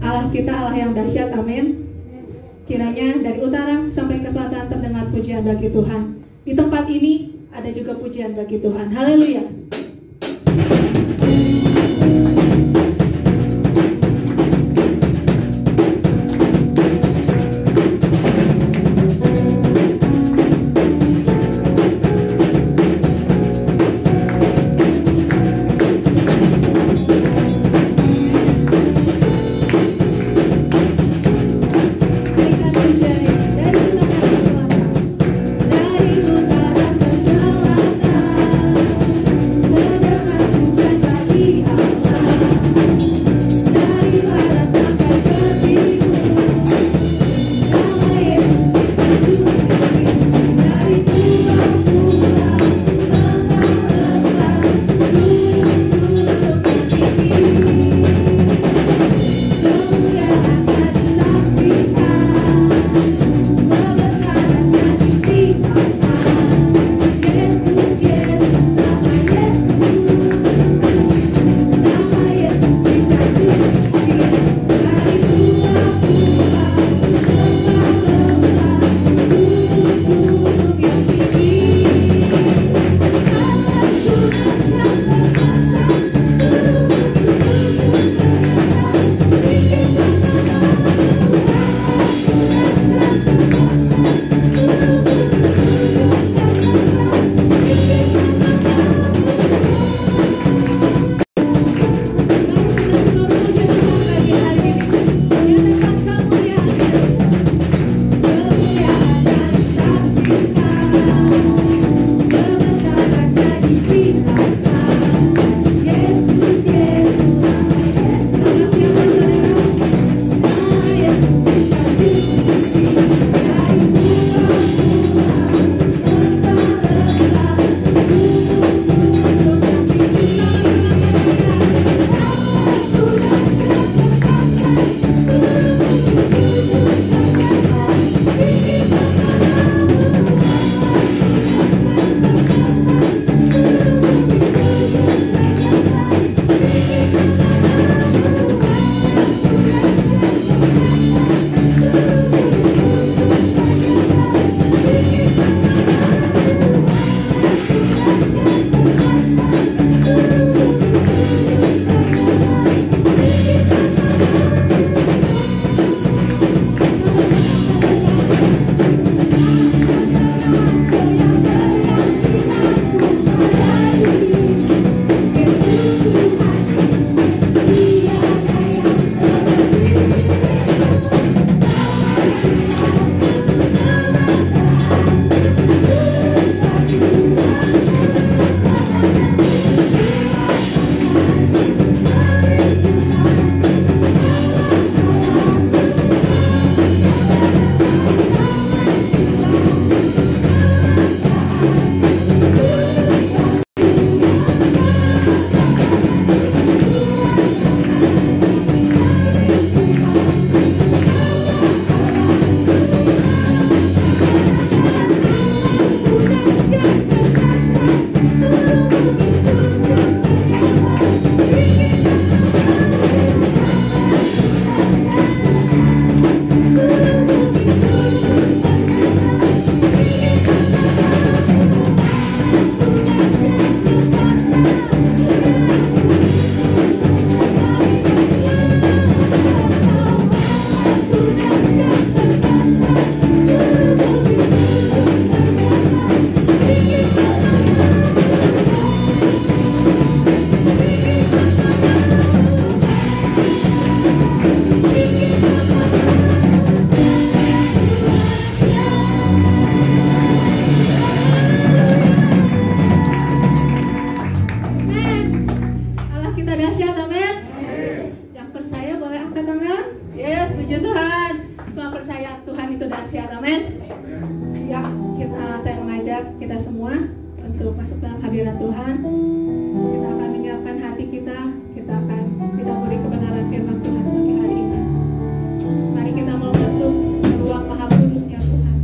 Allah kita Allah yang dahsyat, amin. Kiranya dari utara sampai ke selatan terdengar pujian bagi Tuhan. Di tempat ini ada juga pujian bagi Tuhan. Haleluya. kita semua untuk masuk dalam hadirat Tuhan. Kita akan menyiapkan hati kita, kita beri kebenaran firman Tuhan bagi hari ini. Mari kita mau masuk ke ruang Maha Kudusnya Tuhan.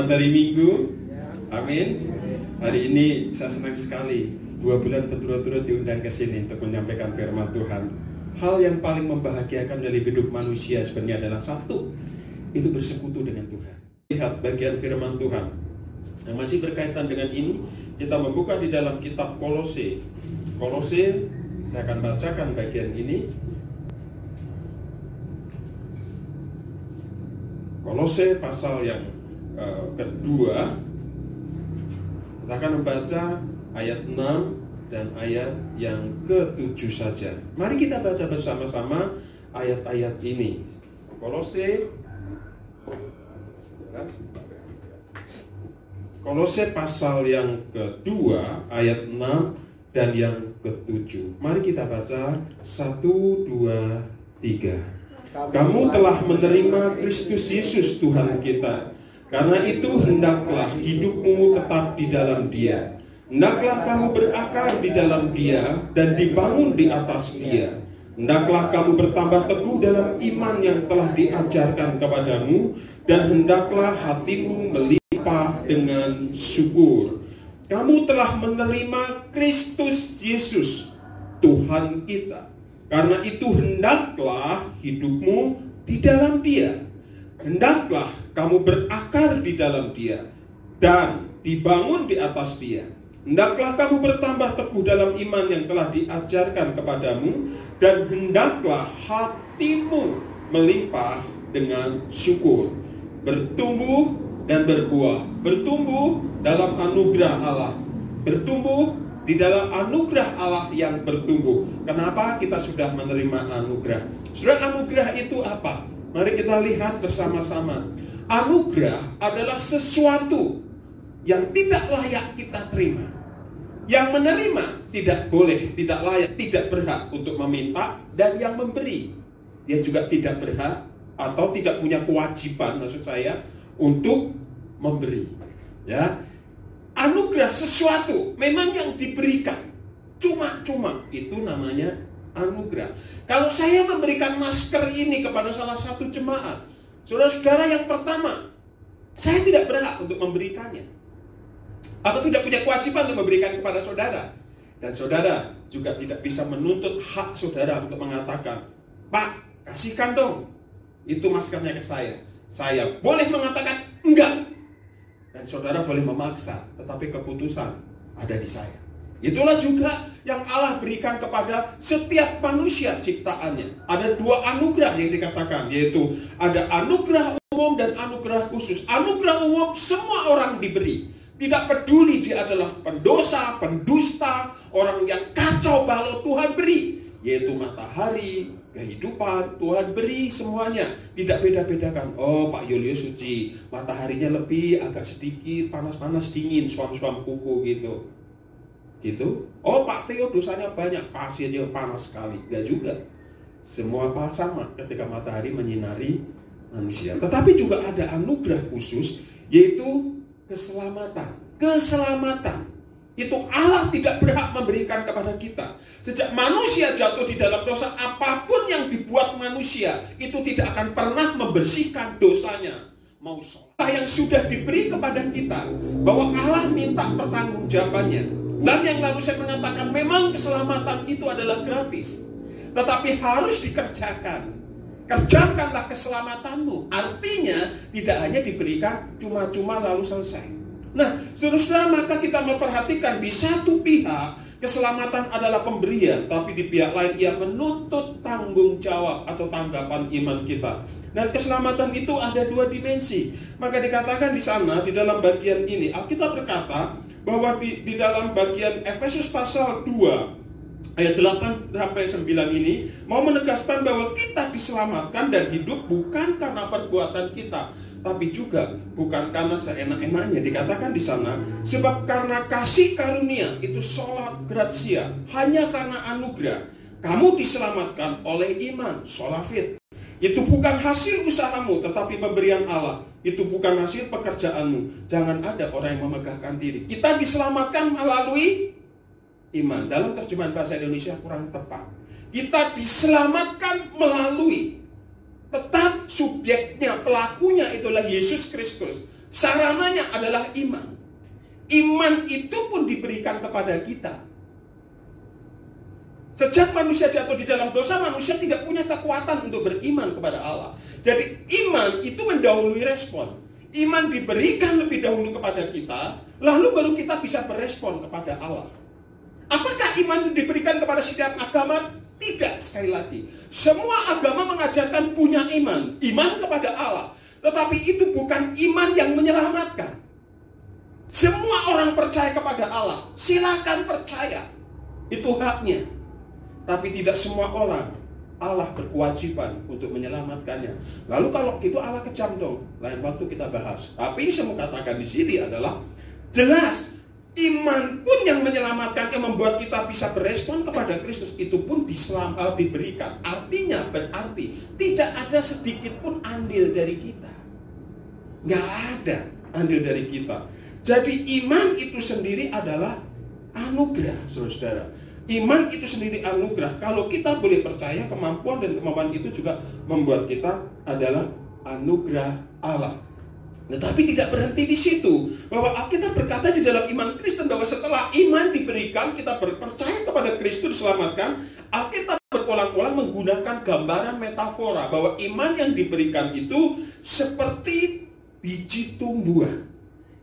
Hari Minggu, amin. Hari ini saya senang sekali 2 bulan berturut-turut diundang ke sini untuk menyampaikan firman Tuhan. Hal yang paling membahagiakan dalam hidup manusia sebenarnya adalah satu, itu bersekutu dengan Tuhan. Lihat bagian firman Tuhan yang masih berkaitan dengan ini. Kita membuka di dalam kitab Kolose. Kolose, saya akan bacakan bagian ini. Kolose pasal yang kedua, kita akan membaca ayat 6 dan ayat yang ke-7 saja. Mari kita baca bersama-sama ayat-ayat ini. Kolose pasal yang kedua, ayat 6 dan yang ke-7. Mari kita baca 1, 2, 3. Kamu telah menerima Kristus Yesus Tuhan kita. Karena itu hendaklah hidupmu tetap di dalam Dia. Hendaklah kamu berakar di dalam Dia dan dibangun di atas Dia. Hendaklah kamu bertambah teguh dalam iman yang telah diajarkan kepadamu, dan hendaklah hatimu melimpah dengan syukur. Kamu telah menerima Kristus Yesus Tuhan kita. Karena itu hendaklah hidupmu di dalam Dia. Hendaklah kamu berakar di dalam Dia dan dibangun di atas Dia. Hendaklah kamu bertambah teguh dalam iman yang telah diajarkan kepadamu, dan hendaklah hatimu melimpah dengan syukur. Bertumbuh dan berbuah. Bertumbuh dalam anugerah Allah. Bertumbuh di dalam anugerah Allah yang bertumbuh. Kenapa kita sudah menerima anugerah? Saudara, anugerah itu apa? Mari kita lihat bersama-sama. Anugerah adalah sesuatu yang tidak layak kita terima. Yang menerima tidak boleh, tidak layak, tidak berhak untuk meminta, dan yang memberi dia juga tidak berhak atau tidak punya kewajiban, maksud saya, untuk memberi. Ya, anugerah sesuatu memang yang diberikan cuma-cuma, itu namanya anugerah. Kalau saya memberikan masker ini kepada salah satu jemaat, saudara-saudara, yang pertama, saya tidak berhak untuk memberikannya, atau tidak punya kewajiban untuk memberikan kepada saudara. Dan saudara juga tidak bisa menuntut hak saudara untuk mengatakan, Pak, kasihkan dong itu maskernya ke saya. Saya boleh mengatakan enggak, dan saudara boleh memaksa, tetapi keputusan ada di saya. Itulah juga yang Allah berikan kepada setiap manusia ciptaannya. Ada 2 anugerah yang dikatakan, yaitu ada anugerah umum dan anugerah khusus. Anugerah umum semua orang diberi, tidak peduli dia adalah pendosa, pendusta, orang yang kacau balau, Tuhan beri. Yaitu matahari, kehidupan, Tuhan beri semuanya. Tidak beda-bedakan. Oh, Pak Yulius suci, mataharinya lebih, agak sedikit, panas-panas, dingin, suam-suam kuku gitu. Gitu. Oh, Pak Theo dosanya banyak, pasirnya panas sekali. Enggak juga. Semua sama ketika matahari menyinari manusia. Tetapi juga ada anugerah khusus, yaitu keselamatan. Keselamatan itu Allah tidak berhak memberikan kepada kita. Sejak manusia jatuh di dalam dosa, apapun yang dibuat manusia itu tidak akan pernah membersihkan dosanya. Mau sholat yang sudah diberi kepada kita, bahwa Allah minta pertanggungjawabannya. Dan yang lalu saya mengatakan, memang keselamatan itu adalah gratis, tetapi harus dikerjakan. Kerjakanlah keselamatanmu. Artinya tidak hanya diberikan cuma-cuma lalu selesai. Nah, saudara-saudara, maka kita memperhatikan di satu pihak keselamatan adalah pemberian, tapi di pihak lain ia menuntut tanggung jawab atau tanggapan iman kita. Dan keselamatan itu ada dua dimensi. Maka dikatakan di sana, di dalam bagian ini, Alkitab berkata bahwa di dalam bagian Efesus pasal 2 ayat 8 sampai 9 ini mau menegaskan bahwa kita diselamatkan dan hidup bukan karena perbuatan kita, tapi juga bukan karena seenak-enaknya. Dikatakan di sana, sebab karena kasih karunia itu sola gratia, hanya karena anugerah kamu diselamatkan oleh iman, sola fide. Itu bukan hasil usahamu, tetapi pemberian Allah. Itu bukan hasil pekerjaanmu. Jangan ada orang yang memegahkan diri. Kita diselamatkan melalui iman. Dalam terjemahan bahasa Indonesia kurang tepat. Kita diselamatkan melalui, tetap subjeknya, pelakunya itulah Yesus Kristus. Sarananya adalah iman. Iman itu pun diberikan kepada kita. Sejak manusia jatuh di dalam dosa, manusia tidak punya kekuatan untuk beriman kepada Allah. Jadi iman itu mendahului respon. Iman diberikan lebih dahulu kepada kita, lalu baru kita bisa berespon kepada Allah. Apakah iman itu diberikan kepada setiap agama? Tidak, sekali lagi. Semua agama mengajarkan punya iman. Iman kepada Allah. Tetapi itu bukan iman yang menyelamatkan. Semua orang percaya kepada Allah. Silakan percaya. Itu haknya. Tapi tidak semua orang Allah berkewajiban untuk menyelamatkannya. Lalu kalau gitu Allah kejam dong. Lain waktu kita bahas. Tapi saya mau katakan di sini adalah jelas iman pun yang menyelamatkan, yang membuat kita bisa berespon kepada Kristus, itu pun diberikan. Artinya berarti tidak ada sedikit pun andil dari kita. Nggak ada andil dari kita. Jadi iman itu sendiri adalah anugerah, saudara-saudara. Iman itu sendiri anugerah. Kalau kita boleh percaya, kemampuan dan kemampuan itu juga membuat kita adalah anugerah Allah. Tetapi tidak berhenti di situ. Bahwa Alkitab berkata di dalam iman Kristen bahwa setelah iman diberikan, kita percaya kepada Kristus diselamatkan. Alkitab berulang-ulang menggunakan gambaran metafora bahwa iman yang diberikan itu seperti biji tumbuhan,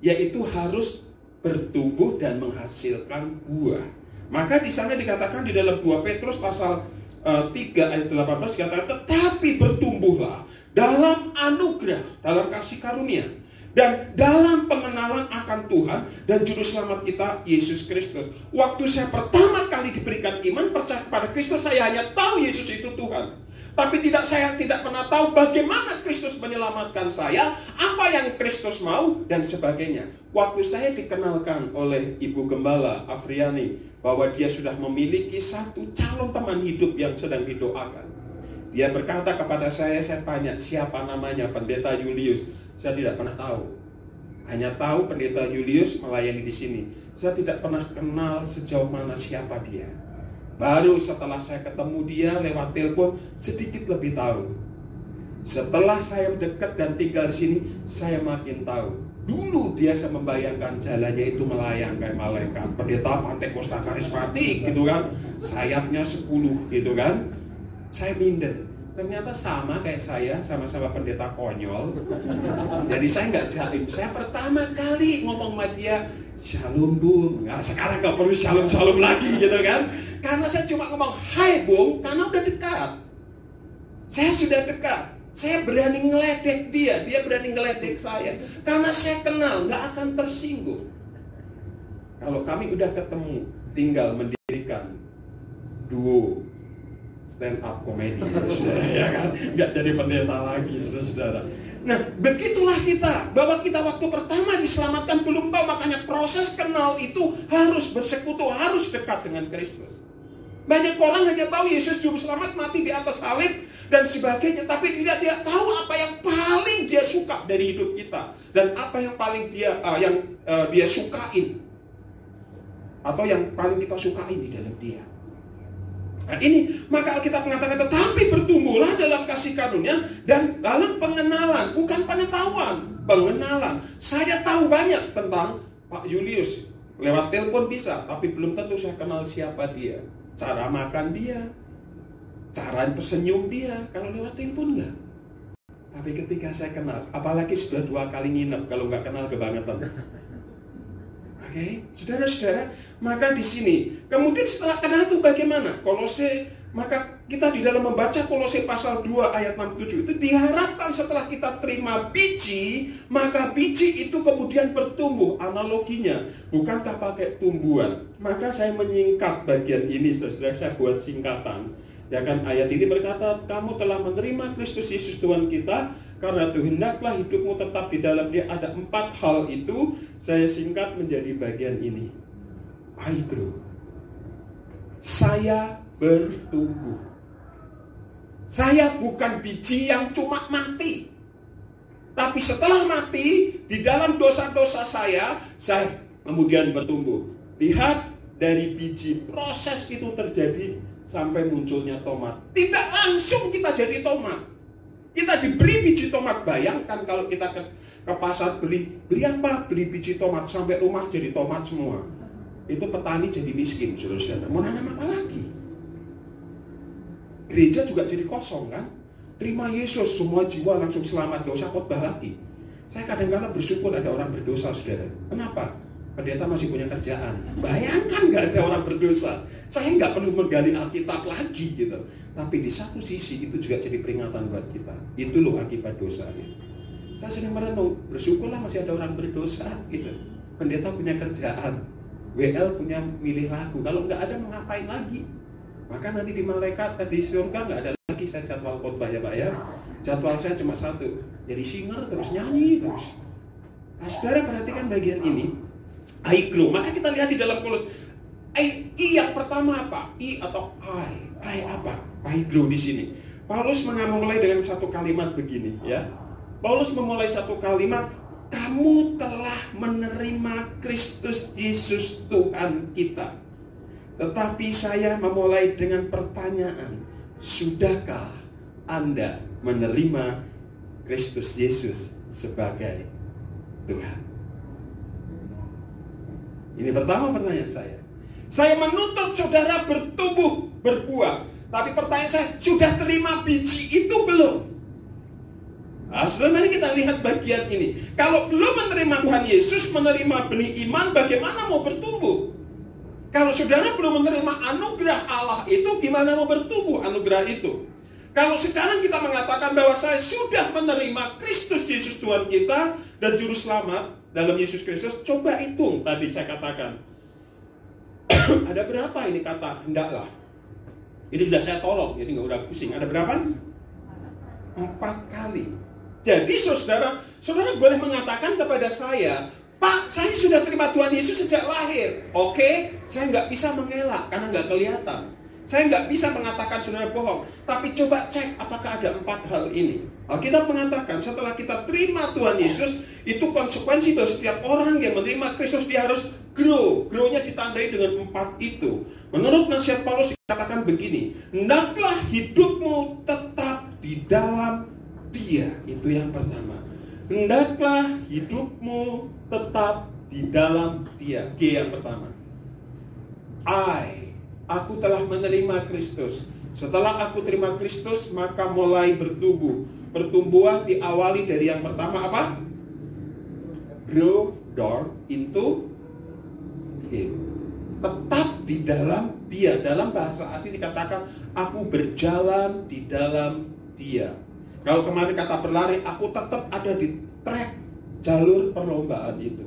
yaitu harus bertumbuh dan menghasilkan buah. Maka di sana dikatakan di dalam 2 Petrus pasal 3 ayat 18 dikatakan, tetapi bertumbuhlah dalam anugerah, dalam kasih karunia, dan dalam pengenalan akan Tuhan dan Juru Selamat kita, Yesus Kristus. Waktu saya pertama kali diberikan iman, percaya kepada Kristus, saya hanya tahu Yesus itu Tuhan. Tapi saya tidak pernah tahu bagaimana Kristus menyelamatkan saya, apa yang Kristus mau, dan sebagainya. Waktu saya dikenalkan oleh Ibu Gembala Afriani bahwa dia sudah memiliki satu calon teman hidup yang sedang didoakan. Dia berkata kepada saya tanya, siapa namanya? Pendeta Julius. Saya tidak pernah tahu. Hanya tahu Pendeta Julius melayani di sini. Saya tidak pernah kenal sejauh mana siapa dia. Baru setelah saya ketemu dia lewat telepon, sedikit lebih tahu. Setelah saya dekat dan tinggal di sini, saya makin tahu. Dulu dia saya membayangkan jalannya itu melayang kayak malaikat. Pendeta Pantekosta karismatik gitu kan. Sayapnya 10 gitu kan. Saya minder. Ternyata sama kayak saya, sama-sama pendeta konyol. Jadi saya nggak jaim. Saya pertama kali ngomong sama dia, Shalom Bung. Nah, sekarang nggak perlu shalom lagi gitu kan. Karena saya cuma ngomong, hai Bung, karena udah dekat. Saya sudah dekat. Saya berani ngeledek dia berani ngeledek saya. Karena saya kenal, nggak akan tersinggung. Kalau kami udah ketemu, tinggal mendirikan duo stand up comedy, saudara, ya kan? Nggak jadi pendeta lagi, saudara. Nah, begitulah kita. Bahwa kita waktu pertama diselamatkan belum tahu, makanya proses kenal itu harus bersekutu, harus dekat dengan Kristus. Banyak orang hanya tahu Yesus Juru Selamat mati di atas salib dan sebagainya, tapi tidak dia tahu apa yang paling dia suka dari hidup kita dan apa yang paling dia sukain. atau yang paling kita sukai di dalam dia. Nah ini, maka Alkitab mengatakan, tetapi bertumbuhlah dalam kasih karunia dan dalam pengenalan, bukan pengetahuan, pengenalan. Saya tahu banyak tentang Pak Julius, lewat telepon bisa, tapi belum tentu saya kenal siapa dia, cara makan dia, cara tersenyum dia, kalau lewat telepon enggak. Tapi ketika saya kenal, apalagi sudah 2 kali nginep, kalau nggak kenal kebangetan. Oke, saudara-saudara, maka di sini, kemudian setelah kenal itu bagaimana? Kolose, maka kita di dalam membaca Kolose pasal 2 ayat 67 itu diharapkan setelah kita terima biji, maka biji itu kemudian bertumbuh. Analoginya, bukankah pakai tumbuhan? Maka saya menyingkat bagian ini, saudara, saya buat singkatan. Ya kan, ayat ini berkata, kamu telah menerima Kristus Yesus Tuhan kita, karena itu hendaklah hidupmu tetap di dalam dia. Ada 4 hal itu, saya singkat menjadi bagian ini. I grow. Saya bertumbuh. Saya bukan biji yang cuma mati. Tapi setelah mati, di dalam dosa-dosa saya kemudian bertumbuh. Lihat, dari biji, proses itu terjadi sampai munculnya tomat. Tidak langsung kita jadi tomat. Kita diberi biji tomat. Bayangkan kalau kita ke pasar beli apa? Beli biji tomat sampai rumah jadi tomat semua. Itu petani jadi miskin, saudara-saudara. Mau nanam apa lagi? Gereja juga jadi kosong kan? Terima Yesus, semua jiwa langsung selamat, gak usah khotbah lagi. Saya kadang-kadang bersyukur ada orang berdosa, saudara. Kenapa? Pendeta masih punya kerjaan. Bayangkan gak ada orang berdosa. Saya nggak perlu menggali Alkitab lagi gitu. Tapi di satu sisi itu juga jadi peringatan buat kita. Itu loh akibat dosanya. Saya sering merenung, bersyukurlah masih ada orang berdosa gitu. Pendeta punya kerjaan, WL punya milih lagu. Kalau nggak ada mau ngapain lagi? Maka nanti di malaikat, di surga nggak ada lagi saya jadwal khotbah ya Pak ya. Jadwal saya cuma satu, jadi singer terus nyanyi terus. Nah, saudara perhatikan bagian ini. I grow. Maka kita lihat di dalam Kolose. I yang pertama apa? I atau I? I apa? I grow di sini. Paulus memulai dengan satu kalimat begini, ya. Paulus memulai satu kalimat, kamu telah menerima Kristus Yesus Tuhan kita. Tetapi saya memulai dengan pertanyaan, sudahkah Anda menerima Kristus Yesus sebagai Tuhan? Ini pertama pertanyaan saya. Saya menuntut saudara bertumbuh, berbuah. Tapi pertanyaan saya, sudah terima biji itu belum? Nah, saudara, mari kita lihat bagian ini. Kalau belum menerima Tuhan Yesus, menerima benih iman, bagaimana mau bertumbuh? Kalau saudara belum menerima anugerah Allah itu, gimana mau bertumbuh anugerah itu? Kalau sekarang kita mengatakan bahwa saya sudah menerima Kristus Yesus Tuhan kita dan Juru Selamat dalam Yesus Kristus, coba hitung tadi saya katakan. Ada berapa ini kata hendaklah? Ini sudah saya tolong, jadi nggak udah pusing. Ada berapa? 4 kali. Jadi saudara boleh mengatakan kepada saya, Pak, saya sudah terima Tuhan Yesus sejak lahir. Oke, saya nggak bisa mengelak karena nggak kelihatan. Saya nggak bisa mengatakan saudara bohong. Tapi coba cek apakah ada 4 hal ini. Alkitab mengatakan setelah kita terima Tuhan Yesus, itu konsekuensi bahwa setiap orang yang menerima Kristus dia harus grow. Grow-nya ditandai dengan 4 itu. Menurut nasihat Paulus dikatakan begini, hendaklah hidupmu tetap di dalam Dia. Itu yang pertama. Hendaklah hidupmu tetap di dalam Dia. G yang pertama. Aku telah menerima Kristus. Setelah aku terima Kristus, maka mulai bertumbuh. Pertumbuhan diawali dari yang pertama apa? Grow down into Him. Tetap di dalam Dia. Dalam bahasa asli dikatakan, aku berjalan di dalam Dia. Kalau kemarin kata berlari, aku tetap ada di track jalur perlombaan itu.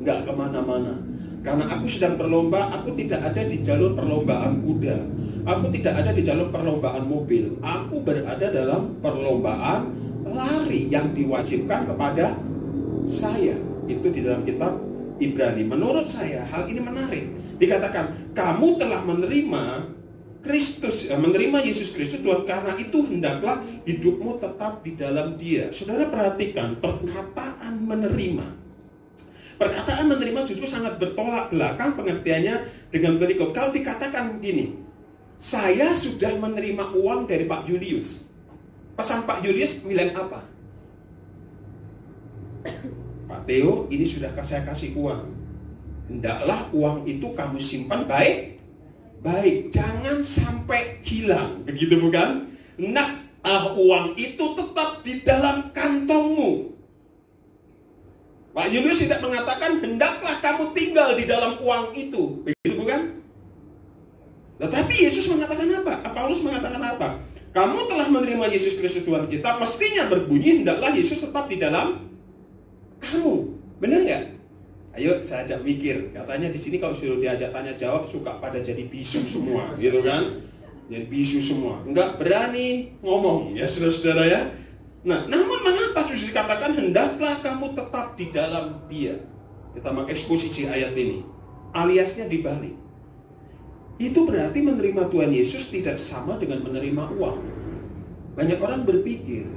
Nggak kemana-mana. Karena aku sedang berlomba, aku tidak ada di jalur perlombaan kuda. Aku tidak ada di jalur perlombaan mobil. Aku berada dalam perlombaan lari yang diwajibkan kepada saya. Itu di dalam kitab Ibrani. Menurut saya hal ini menarik. Dikatakan, kamu telah menerima Kristus, menerima Yesus Kristus Tuhan, karena itu hendaklah hidupmu tetap di dalam Dia. Saudara perhatikan perkataan menerima. Perkataan menerima justru sangat bertolak belakang pengertiannya dengan berikut. Kalau dikatakan begini, saya sudah menerima uang dari Pak Julius. Pesan Pak Julius bilang apa? Pak Theo, ini sudah saya kasih uang. Hendaklah uang itu kamu simpan baik. Jangan sampai hilang. Begitu bukan? Uang itu tetap di dalam kantongmu. Pak Julius tidak mengatakan hendaklah kamu tinggal di dalam uang itu. Begitu bukan? Tetapi Yesus mengatakan apa? Paulus mengatakan apa? Kamu telah menerima Yesus Kristus Tuhan kita, mestinya berbunyi hendaklah Yesus tetap di dalam kamu. Benar nggak? Ayo saya ajak mikir. Katanya di sini kalau suruh diajak tanya jawab suka pada jadi bisu semua, gitu kan? Jadi bisu semua. Enggak berani ngomong ya saudara-saudara ya. Nah, namun mengapa justru dikatakan hendaklah kamu tetap di dalam Dia? Kita mengeksposisi ayat ini. Aliasnya dibalik. Itu berarti menerima Tuhan Yesus tidak sama dengan menerima uang. Banyak orang berpikir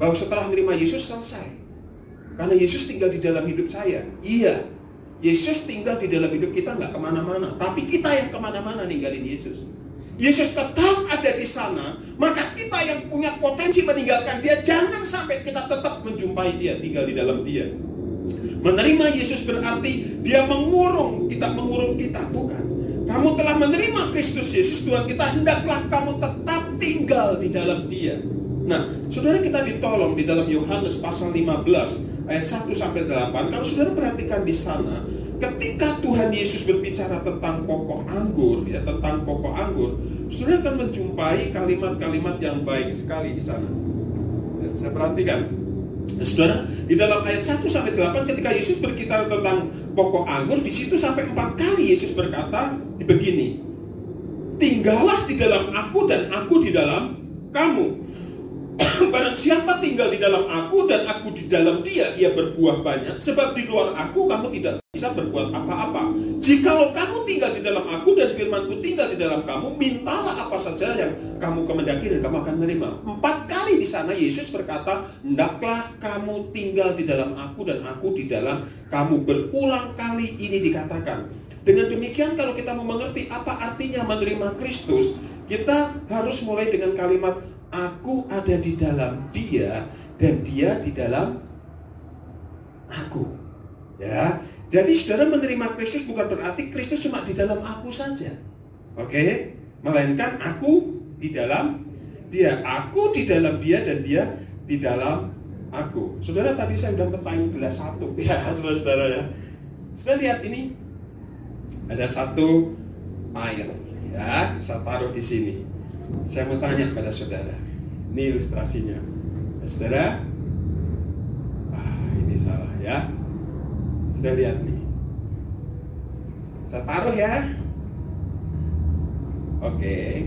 bahwa setelah menerima Yesus selesai. Karena Yesus tinggal di dalam hidup saya. Iya, Yesus tinggal di dalam hidup kita nggak kemana-mana. Tapi kita yang kemana-mana ninggalin Yesus. Yesus tetap ada di sana, maka kita yang punya potensi meninggalkan Dia, jangan sampai kita tetap menjumpai Dia, tinggal di dalam Dia. Menerima Yesus berarti Dia mengurung kita, bukan. Kamu telah menerima Kristus Yesus Tuhan kita, hendaklah kamu tetap tinggal di dalam Dia. Nah, saudara, kita ditolong di dalam Yohanes pasal 15 ayat 1-8. Kalau saudara perhatikan di sana, ketika Tuhan Yesus berbicara tentang pokok anggur, ya, tentang pokok anggur, saudara akan menjumpai kalimat-kalimat yang baik sekali di sana. Ya, saya perhatikan, saudara, di dalam ayat 1-8 ketika Yesus berbicara tentang pokok anggur, di situ sampai 4 kali Yesus berkata begini, tinggallah di dalam aku dan aku di dalam kamu. Barang siapa tinggal di dalam aku dan aku di dalam dia, ia berbuah banyak. Sebab di luar aku kamu tidak bisa berbuat apa-apa. Jikalau kamu tinggal di dalam aku dan firmanku tinggal di dalam kamu, mintalah apa saja yang kamu kehendaki dan kamu akan menerima. 4 kali di sana Yesus berkata, hendaklah kamu tinggal di dalam aku dan aku di dalam kamu. Berulang kali ini dikatakan. Dengan demikian kalau kita mau mengerti apa artinya menerima Kristus, kita harus mulai dengan kalimat aku ada di dalam Dia dan Dia di dalam aku. Ya, jadi saudara menerima Kristus bukan berarti Kristus cuma di dalam aku saja. Oke? Melainkan aku di dalam Dia, aku di dalam Dia dan Dia di dalam aku. Saudara, tadi saya sudah pecahin gelas satu. Ya, saudara ya. Saudara lihat ini. Ada satu air. Ya, saya taruh di sini. Saya mau tanya pada saudara, ini ilustrasinya. Saudara, ini salah ya. Sudah lihat nih. Saya taruh ya. Oke.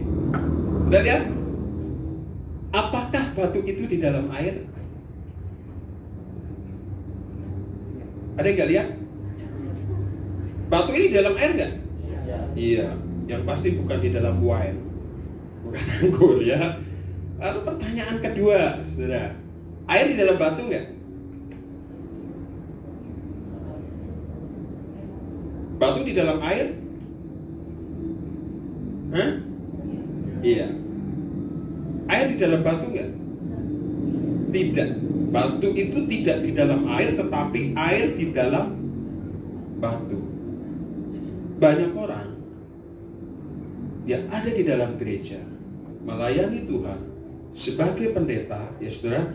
Sudah lihat? Apakah batu itu di dalam air? Ada yang nggak lihat? Batu ini di dalam air nggak? Iya. Yang pasti bukan di dalam wine. Bukan anggur ya. Lalu pertanyaan kedua, saudara, air di dalam batu nggak? Batu di dalam air? Hah? Iya. Air di dalam batu nggak? Tidak. Batu itu tidak di dalam air, tetapi air di dalam batu. Banyak orang yang ada di dalam gereja melayani Tuhan sebagai pendeta, ya saudara,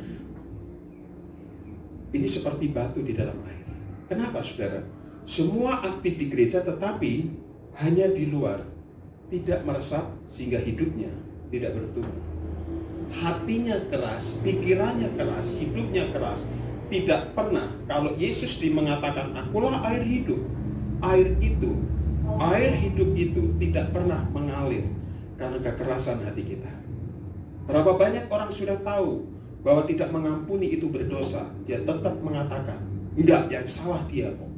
ini seperti batu di dalam air. Kenapa saudara? Semua aktif di gereja tetapi hanya di luar, tidak meresap sehingga hidupnya tidak bertumbuh. Hatinya keras, pikirannya keras, hidupnya keras. Tidak pernah, kalau Yesus mengatakan akulah air hidup, air hidup itu tidak pernah mengalir karena kekerasan hati kita. Berapa banyak orang sudah tahu bahwa tidak mengampuni itu berdosa, dia tetap mengatakan, enggak, yang salah dia kok.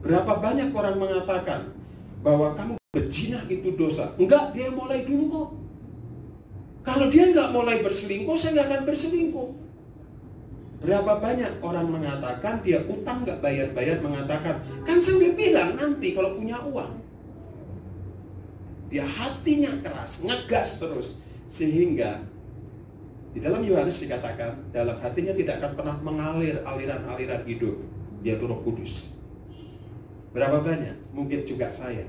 Berapa banyak orang mengatakan bahwa kamu berzina itu dosa, enggak, dia mulai dulu kok. Kalau dia enggak mulai berselingkuh, saya enggak akan berselingkuh. Berapa banyak orang mengatakan dia utang nggak bayar-bayar, mengatakan, kan saya udah bilang nanti kalau punya uang. Dia hatinya keras, ngegas terus. Sehingga di dalam Yohanes dikatakan, dalam hatinya tidak akan pernah mengalir aliran-aliran hidup, yaitu Roh Kudus. Berapa banyak? Mungkin juga saya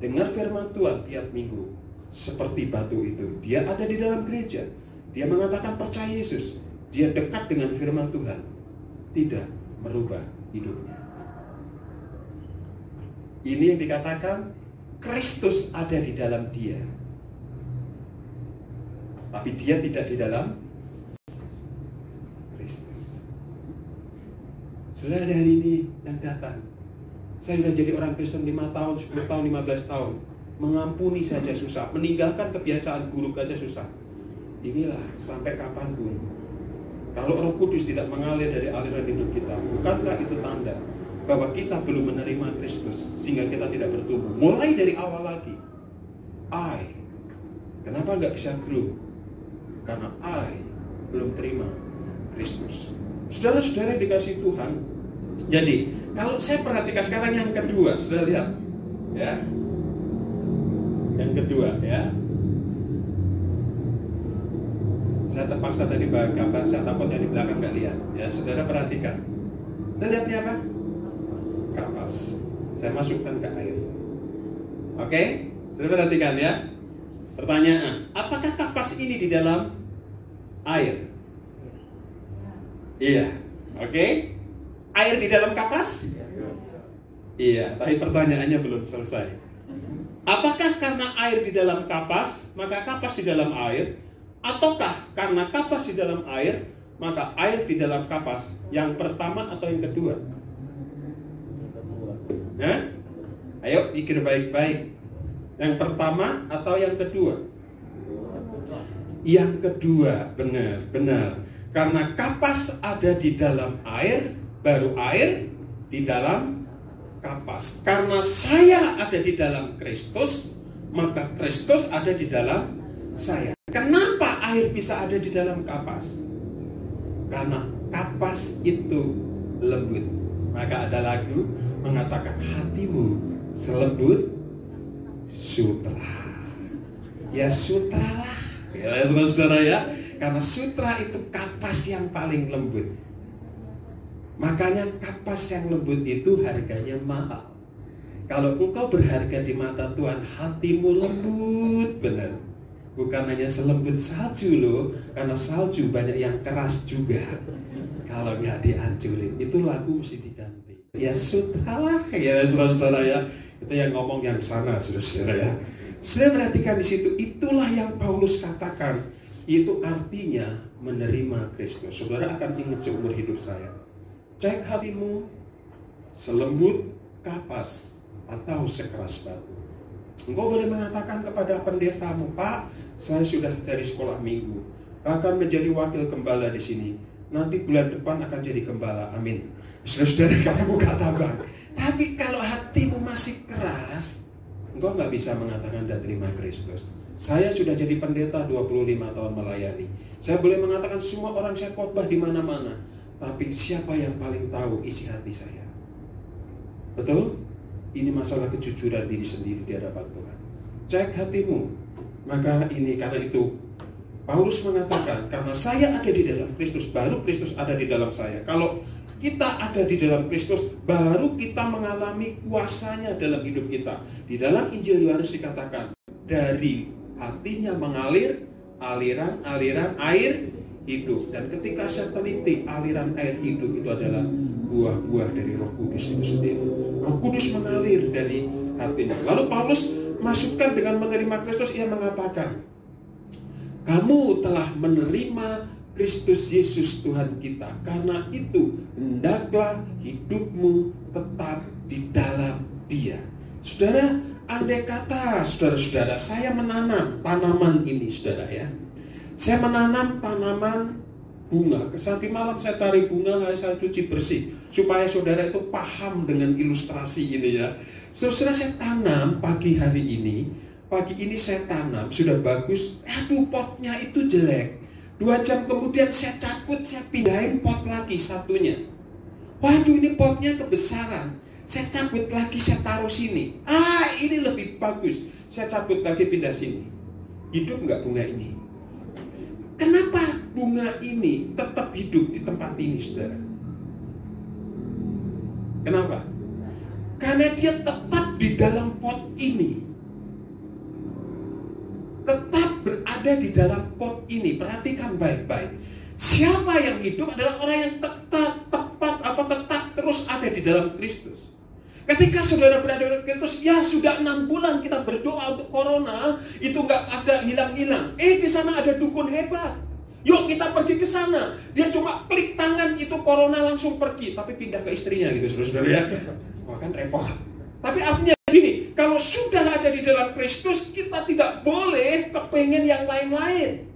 dengar firman Tuhan tiap minggu seperti batu itu. Dia ada di dalam gereja, dia mengatakan percaya Yesus, dia dekat dengan firman Tuhan, tidak merubah hidupnya. Ini yang dikatakan Kristus ada di dalam dia, tapi dia tidak di dalam Kristus. Setelah hari ini yang datang, saya sudah jadi orang Kristen 5 tahun, 10 tahun, 15 tahun. Mengampuni saja susah, meninggalkan kebiasaan buruk saja susah. Inilah sampai kapanpun. Kalau Roh Kudus tidak mengalir dari aliran hidup kita, bukankah itu tanda bahwa kita belum menerima Kristus, sehingga kita tidak bertumbuh? Mulai dari awal lagi. Kenapa nggak bisa grow? Karena belum terima Kristus. Saudara-saudara dikasih Tuhan. Jadi, kalau saya perhatikan sekarang yang kedua, sudah lihat, ya. Yang kedua, ya. Saya terpaksa tadi gambar, saya takutnya di belakang nggak lihat. Ya, saudara perhatikan. Saya lihatnya apa? Kapas. Saya masukkan ke air. Oke, saudara perhatikan ya. Pertanyaan, apakah kapas ini di dalam air? Iya. Oke. Air di dalam kapas? Iya, tapi pertanyaannya belum selesai. Apakah karena air di dalam kapas, maka kapas di dalam air? Ataukah karena kapas di dalam air, maka air di dalam kapas? Yang pertama atau yang kedua? Ayo pikir baik-baik. Yang pertama atau yang kedua? Yang kedua, benar. Karena kapas ada di dalam air, baru air di dalam kapas. Karena saya ada di dalam Kristus, maka Kristus ada di dalam saya. Kenapa air bisa ada di dalam kapas? Karena kapas itu lembut. Maka ada lagu mengatakan hatimu selembut sutra. Ya sutra lah. Ya saudara-saudara ya. Karena sutra itu kapas yang paling lembut. Makanya kapas yang lembut itu harganya mahal. Kalau engkau berharga di mata Tuhan, hatimu lembut benar. Bukan hanya selembut salju loh, karena salju banyak yang keras juga. Kalau nggak dihancurin, itu lagu mesti diganti. Ya sutra lah, ya saudara-saudara ya. Itu yang ngomong yang sana, saudara ya. Saya perhatikan di situ, itulah yang Paulus katakan. Itu artinya menerima Kristus. Saudara akan ingat seumur hidup saya. Cek hatimu selembut kapas atau sekeras batu. Engkau boleh mengatakan kepada pendetamu, Pak, saya sudah dari sekolah minggu, akan menjadi wakil gembala di sini. Nanti bulan depan akan jadi gembala, amin. Saudara-saudara karena buka cabang. Tapi kalau hatimu masih keras, engkau nggak bisa mengatakan dan terima Kristus. Saya sudah jadi pendeta 25 tahun melayani. Saya boleh mengatakan semua orang saya khotbah di mana-mana. Tapi siapa yang paling tahu isi hati saya? Betul? Ini masalah kejujuran diri sendiri di hadapan Tuhan. Cek hatimu. Maka ini karena itu Paulus mengatakan, karena saya ada di dalam Kristus, baru Kristus ada di dalam saya. Kalau kita ada di dalam Kristus, baru kita mengalami kuasanya dalam hidup kita. Di dalam Injil Yohanes dikatakan, dari hatinya mengalir aliran-aliran air hidup. Dan ketika saya teliti, aliran air hidup itu adalah buah-buah dari Roh Kudus itu sendiri. Roh Kudus mengalir dari hatinya. Lalu Paulus masukkan dengan menerima Kristus, ia mengatakan, kamu telah menerima Kristus Yesus Tuhan kita. Karena itu, hendaklah hidupmu tetap di dalam Dia. Saudara, andai kata saudara-saudara, saya menanam tanaman ini, saudara ya. Saya menanam tanaman bunga. Sampai malam saya cari bunga, lalu saya cuci bersih. Supaya saudara itu paham dengan ilustrasi ini ya. Saudara, saya tanam pagi hari ini. Pagi ini saya tanam, sudah bagus. Aduh, potnya itu jelek. 2 jam kemudian saya cabut, saya pindahin pot lagi satunya. Waduh, ini potnya kebesaran. Saya cabut lagi, saya taruh sini. Ini lebih bagus. Saya cabut lagi, pindah sini. Hidup nggak bunga ini? Kenapa bunga ini tetap hidup di tempat ini, saudara? Kenapa? Karena dia tetap di dalam pot ini. Tetap berada di dalam pot ini. Perhatikan baik-baik. Siapa yang hidup adalah orang yang tetap terus ada di dalam Kristus. Ketika saudara berada di dalam Kristus, ya sudah 6 bulan kita berdoa untuk corona, itu nggak ada hilang-hilang. Di sana ada dukun hebat. Yuk kita pergi ke sana. Dia cuma klik tangan, itu corona langsung pergi. Tapi pindah ke istrinya gitu, saudara ya. Wah, kan repot. Tapi artinya gini, kalau sudah ada di dalam Kristus, kita tidak boleh kepengen yang lain-lain.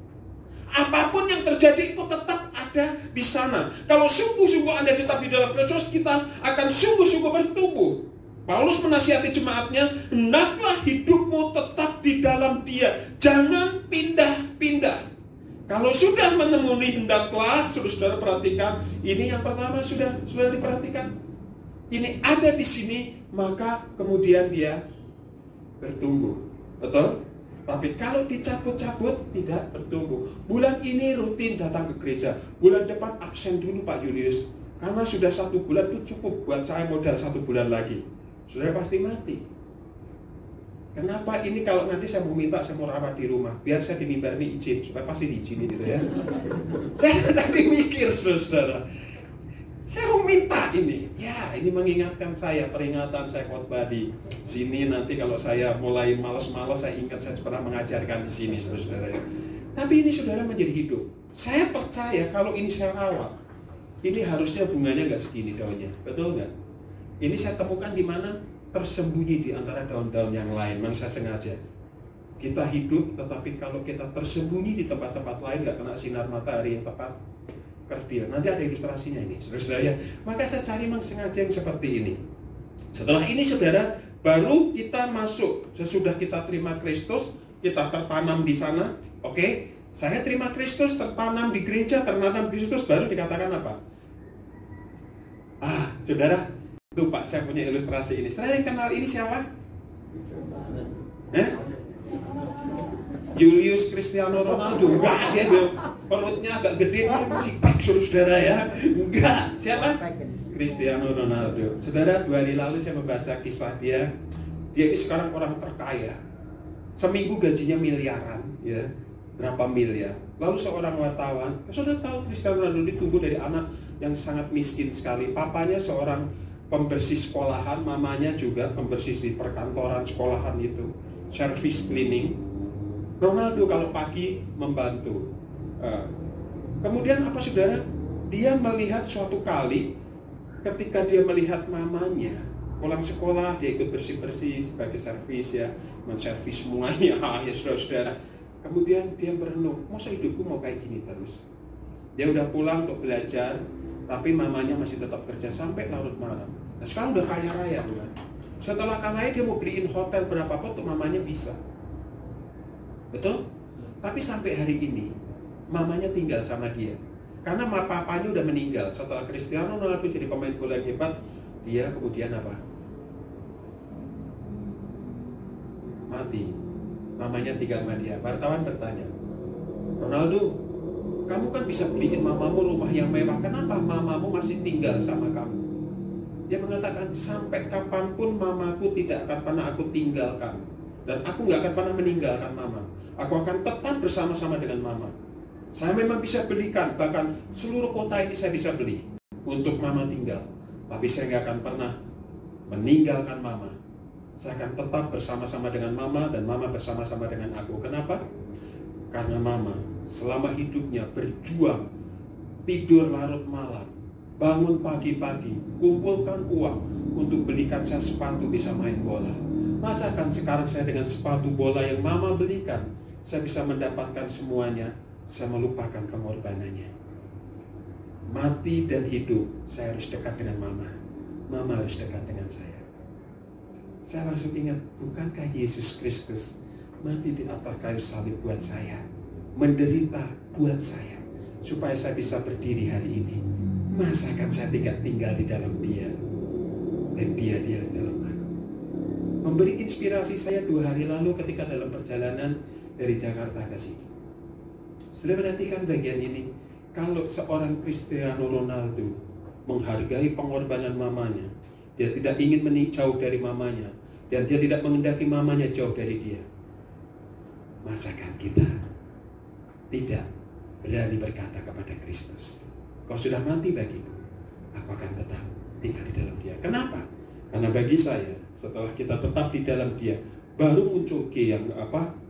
Apapun yang terjadi itu tetap ada di sana. Kalau sungguh-sungguh Anda tetap di dalam Kristus, kita akan sungguh-sungguh bertumbuh. Paulus menasihati jemaatnya, hendaklah hidupmu tetap di dalam Dia. Jangan pindah-pindah. Kalau sudah menemui hendaklah, saudara perhatikan, ini yang pertama sudah diperhatikan. Ini ada di sini, maka kemudian dia bertumbuh. Betul? Tapi kalau dicabut-cabut, tidak bertumbuh. Bulan ini rutin datang ke gereja. Bulan depan absen dulu Pak Julius. Karena sudah 1 bulan itu cukup buat saya modal 1 bulan lagi. Sudah pasti mati. Kenapa ini kalau nanti saya mau minta, saya mau rawat di rumah, biar saya di mimbar ini izin, supaya pasti diizinin gitu ya. Saya tadi mikir, saudara. Saya mau minta ini. Ya, ini mengingatkan saya, peringatan saya khotbah di sini. Nanti kalau saya mulai malas-malas, saya ingat saya pernah mengajarkan di sini, saudara. Tapi ini saudara menjadi hidup. Saya percaya kalau ini saya rawat, ini harusnya bunganya nggak segini daunnya. Betul nggak? Ini saya temukan di mana? Tersembunyi di antara daun-daun yang lain. Memang saya sengaja. Kita hidup, tetapi kalau kita tersembunyi di tempat-tempat lain, nggak kena sinar matahari yang tepat, kerdil. Nanti ada ilustrasinya ini, saudara ya. Maka saya cari memang sengaja yang seperti ini. Setelah ini, saudara, baru kita masuk. Sesudah kita terima Kristus, kita tertanam di sana. Oke, saya terima Kristus, tertanam di gereja, tertanam di Kristus, baru dikatakan apa? Saudara, tuh Pak, saya punya ilustrasi ini. Saudara yang kenal ini siapa? Julius Cristiano Ronaldo. Enggak, dia perutnya agak gede, six-pack, saudara ya. Enggak, siapa? Cristiano Ronaldo. Saudara, 2 hari lalu saya membaca kisah dia. Dia ini sekarang orang terkaya. Seminggu gajinya miliaran, ya. Berapa miliar. Lalu seorang wartawan, saudara tahu Cristiano Ronaldo tumbuh dari anak yang sangat miskin sekali. Papanya seorang pembersih sekolahan, mamanya juga pembersih di perkantoran sekolahan itu, service cleaning. Ronaldo kalau pagi membantu. Kemudian apa saudara? Dia melihat suatu kali ketika dia melihat mamanya pulang sekolah, dia ikut bersih-bersih sebagai servis ya, menservis semuanya ya saudara-saudara. Kemudian dia berenung, masa hidupku mau kayak gini terus? Dia udah pulang untuk belajar, tapi mamanya masih tetap kerja sampai larut malam. Nah sekarang udah kaya raya bukan? Setelah kaya raya dia mau beliin hotel berapapun untuk mamanya bisa. Betul? Tapi sampai hari ini mamanya tinggal sama dia. Karena papanya udah meninggal. Setelah Cristiano Ronaldo jadi pemain bola yang hebat, dia kemudian apa? Mati. Mamanya tinggal sama dia. Wartawan bertanya, Ronaldo, kamu kan bisa beliin mamamu rumah yang mewah, kenapa mamamu masih tinggal sama kamu? Dia mengatakan, sampai kapanpun mamaku tidak akan pernah aku tinggalkan. Dan aku nggak akan pernah meninggalkan mama. Aku akan tetap bersama-sama dengan mama. Saya memang bisa belikan, bahkan seluruh kota ini saya bisa beli untuk mama tinggal. Tapi saya nggak akan pernah meninggalkan mama. Saya akan tetap bersama-sama dengan mama dan mama bersama-sama dengan aku. Kenapa? Karena mama selama hidupnya berjuang, tidur larut malam, bangun pagi-pagi, kumpulkan uang untuk belikan saya sepatu bisa main bola. Masakan sekarang saya dengan sepatu bola yang mama belikan, saya bisa mendapatkan semuanya, saya melupakan pengorbanannya. Mati dan hidup, saya harus dekat dengan mama. Mama harus dekat dengan saya. Saya langsung ingat, bukankah Yesus Kristus mati di atas kayu salib buat saya? menderita buat saya, supaya saya bisa berdiri hari ini. Masakan saya tidak tinggal di dalam Dia, dan Dia di dalam aku. Memberi inspirasi saya 2 hari lalu ketika dalam perjalanan dari Jakarta ke sini. Sudah perhatikan bagian ini. Kalau seorang Cristiano Ronaldo menghargai pengorbanan mamanya, dia tidak ingin jauh dari mamanya, dan dia tidak mengendaki mamanya jauh dari dia. Masakan kita tidak berani berkata kepada Kristus, kau sudah mati bagiku, aku akan tetap tinggal di dalam Dia. Kenapa? Karena bagi saya, setelah kita tetap di dalam Dia, baru muncul G yang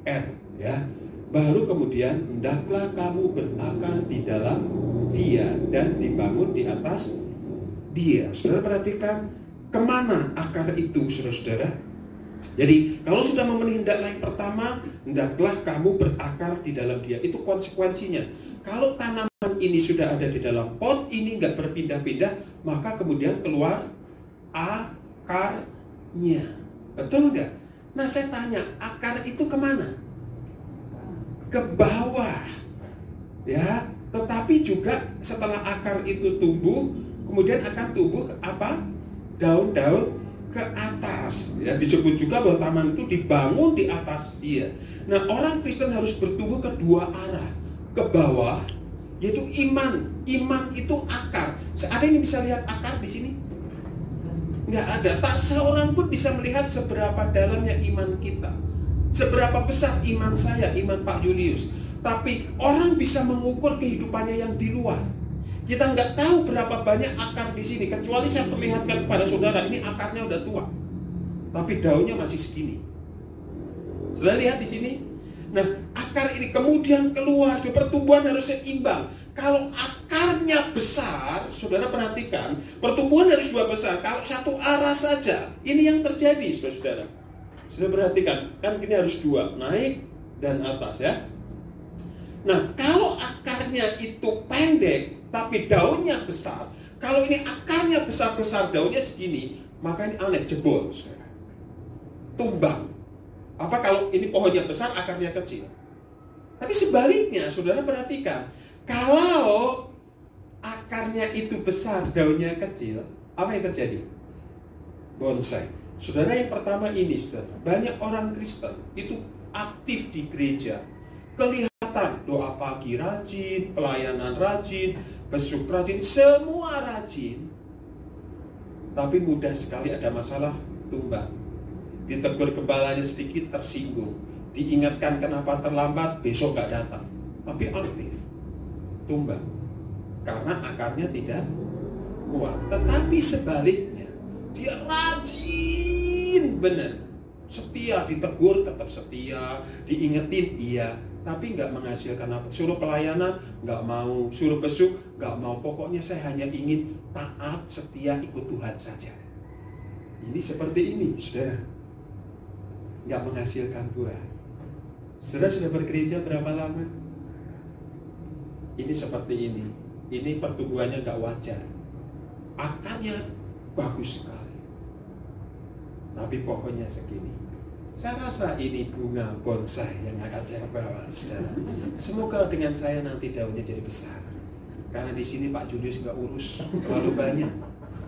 R, ya. Baru kemudian hendaklah kamu berakar di dalam Dia dan dibangun di atas Dia. Saudara perhatikan kemana akar itu, saudara-saudara. Jadi kalau sudah memenuhi hendaklah yang pertama, hendaklah kamu berakar di dalam Dia. Itu konsekuensinya. Kalau tanaman ini sudah ada di dalam pot ini, nggak berpindah-pindah, maka kemudian keluar akarnya. Betul nggak? Nah saya tanya, akar itu kemana? Ke bawah, ya. Tetapi juga setelah akar itu tumbuh, kemudian akan tumbuh apa? Daun-daun ke atas. Ya, disebut juga bahwa taman itu dibangun di atas Dia. Nah, orang Kristen harus bertumbuh ke 2 arah, ke bawah, yaitu iman. Iman itu akar. Ada yang bisa lihat akar di sini? Nggak ada. Tak seorang pun bisa melihat seberapa dalamnya iman kita. Seberapa besar iman saya, iman Pak Julius. Tapi orang bisa mengukur kehidupannya yang di luar. Kita nggak tahu berapa banyak akar di sini. Kecuali saya perlihatkan kepada saudara, ini akarnya udah tua, tapi daunnya masih segini. Sudah lihat di sini? Nah, akar ini kemudian keluar. Pertumbuhan harus seimbang. Kalau akarnya besar, saudara perhatikan, pertumbuhan harus 2 besar. Kalau satu arah saja, ini yang terjadi, saudara-saudara. Sudah perhatikan, kan ini harus 2, naik dan atas, ya. Nah, kalau akarnya itu pendek, tapi daunnya besar, kalau ini akarnya besar-besar, daunnya segini, maka ini aneh, jebol, saudara. Tumbang. Apa kalau ini pohonnya besar, akarnya kecil? Tapi sebaliknya, saudara perhatikan, kalau akarnya itu besar, daunnya kecil, apa yang terjadi? Bonsai. Saudara, yang pertama ini, saudara, banyak orang Kristen itu aktif di gereja, kelihatan doa pagi rajin, pelayanan rajin, besuk rajin, semua rajin, tapi mudah sekali ada masalah, tumbang. Ditegur gembalanya sedikit, tersinggung, diingatkan kenapa terlambat, besok gak datang, tapi aktif, tumbang, karena akarnya tidak kuat. Tetapi sebaliknya, dia rajin benar, setia, ditegur tetap setia, diingetin iya, tapi nggak menghasilkan apa. Suruh pelayanan nggak mau, suruh besuk nggak mau. Pokoknya saya hanya ingin taat, setia, ikut Tuhan saja. Ini seperti ini, saudara, nggak menghasilkan buah. Saudara sudah bergereja berapa lama? Ini seperti ini. Ini pertumbuhannya nggak wajar. Akarnya bagus sekali, tapi pohonnya segini. Saya rasa ini bunga bonsai yang akan saya bawa, saudara. Semoga dengan saya nanti daunnya jadi besar. Karena di sini Pak Julius nggak urus terlalu banyak.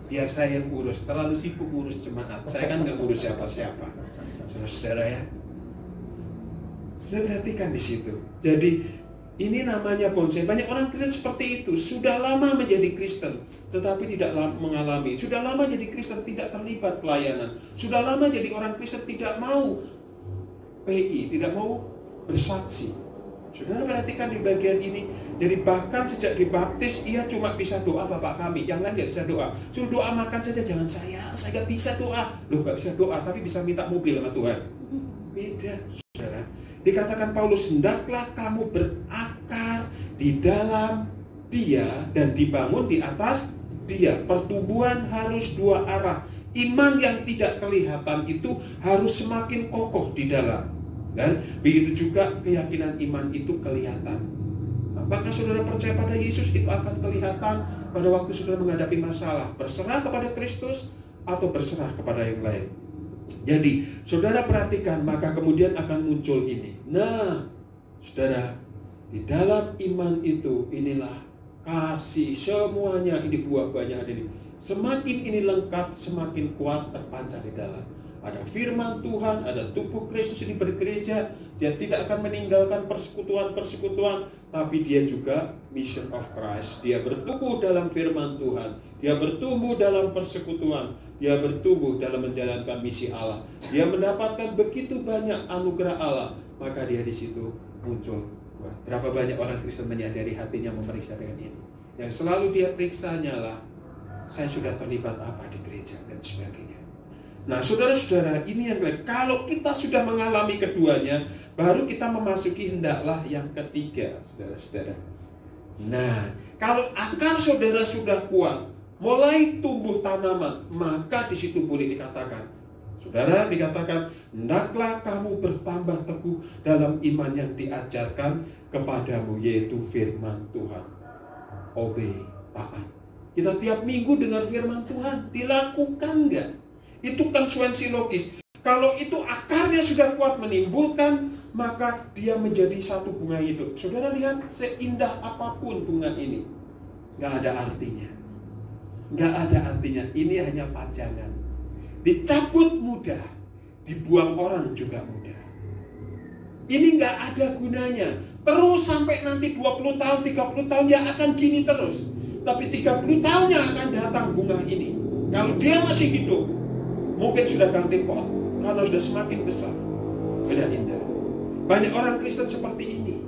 Biar saya yang urus, terlalu sibuk urus jemaat. Saya kan nggak urus siapa-siapa, saudara-saudara, ya. Sudah perhatikan di situ. Jadi ini namanya bonsai. Banyak orang Kristen seperti itu. Sudah lama menjadi Kristen, tetapi tidak mengalami. Sudah lama jadi Kristen, tidak terlibat pelayanan. Sudah lama jadi orang Kristen, tidak mau PI, tidak mau bersaksi. Saudara perhatikan di bagian ini. Jadi bahkan sejak dibaptis, ia cuma bisa doa Bapak kami. Yang lain tidak bisa doa. Suruh doa makan saja, jangan saya gak bisa doa. Loh, gak bisa doa, tapi bisa minta mobil sama Tuhan. Beda, saudara. Dikatakan Paulus, hendaklah kamu berakar di dalam Dia dan dibangun di atas Dia. Pertumbuhan harus 2 arah. Iman yang tidak kelihatan itu harus semakin kokoh di dalam. Dan begitu juga keyakinan iman itu kelihatan. Apakah saudara percaya pada Yesus? Itu akan kelihatan pada waktu saudara menghadapi masalah. Berserah kepada Kristus atau berserah kepada yang lain. Jadi, saudara perhatikan, maka kemudian akan muncul ini. Nah, saudara, Di dalam iman itu, inilah kasih, semuanya ini buah-buahnya ada ini. Semakin ini lengkap, semakin kuat terpancar di dalam. Ada firman Tuhan, ada tubuh Kristus ini bergereja. Dia tidak akan meninggalkan persekutuan-persekutuan, tapi dia juga mission of Christ. Dia bertumbuh dalam firman Tuhan. Dia bertumbuh dalam persekutuan. Dia bertumbuh dalam menjalankan misi Allah. Dia mendapatkan begitu banyak anugerah Allah. Maka dia di situ muncul. Berapa banyak orang Kristen menyadari hatinya memeriksa dengan ini. Yang selalu dia periksanya lah, saya sudah terlibat apa di gereja dan sebagainya. Nah, saudara-saudara, ini yang kalau kita sudah mengalami keduanya, baru kita memasuki hendaklah yang ketiga, saudara-saudara. Nah, kalau akar saudara sudah kuat, mulai tumbuh tanaman, maka di situ boleh dikatakan, saudara, dikatakan, hendaklah kamu bertambah teguh dalam iman yang diajarkan kepadamu, yaitu firman Tuhan. Obey, taat. Kita tiap minggu dengar firman Tuhan, dilakukan enggak? Itu konsekuensi logis. Kalau itu akarnya sudah kuat menimbulkan, maka dia menjadi satu bunga hidup. Saudara lihat, seindah apapun bunga ini, nggak ada artinya. Nggak ada artinya. Ini hanya pajangan. Dicabut mudah, dibuang orang juga mudah. Ini nggak ada gunanya. Terus sampai nanti 20 tahun, 30 tahun ya akan gini terus. Tapi 30 tahunnya akan datang bunga ini. Kalau dia masih hidup, mungkin sudah ganti pot, karena sudah semakin besar. Beda indah. Banyak orang Kristen seperti ini.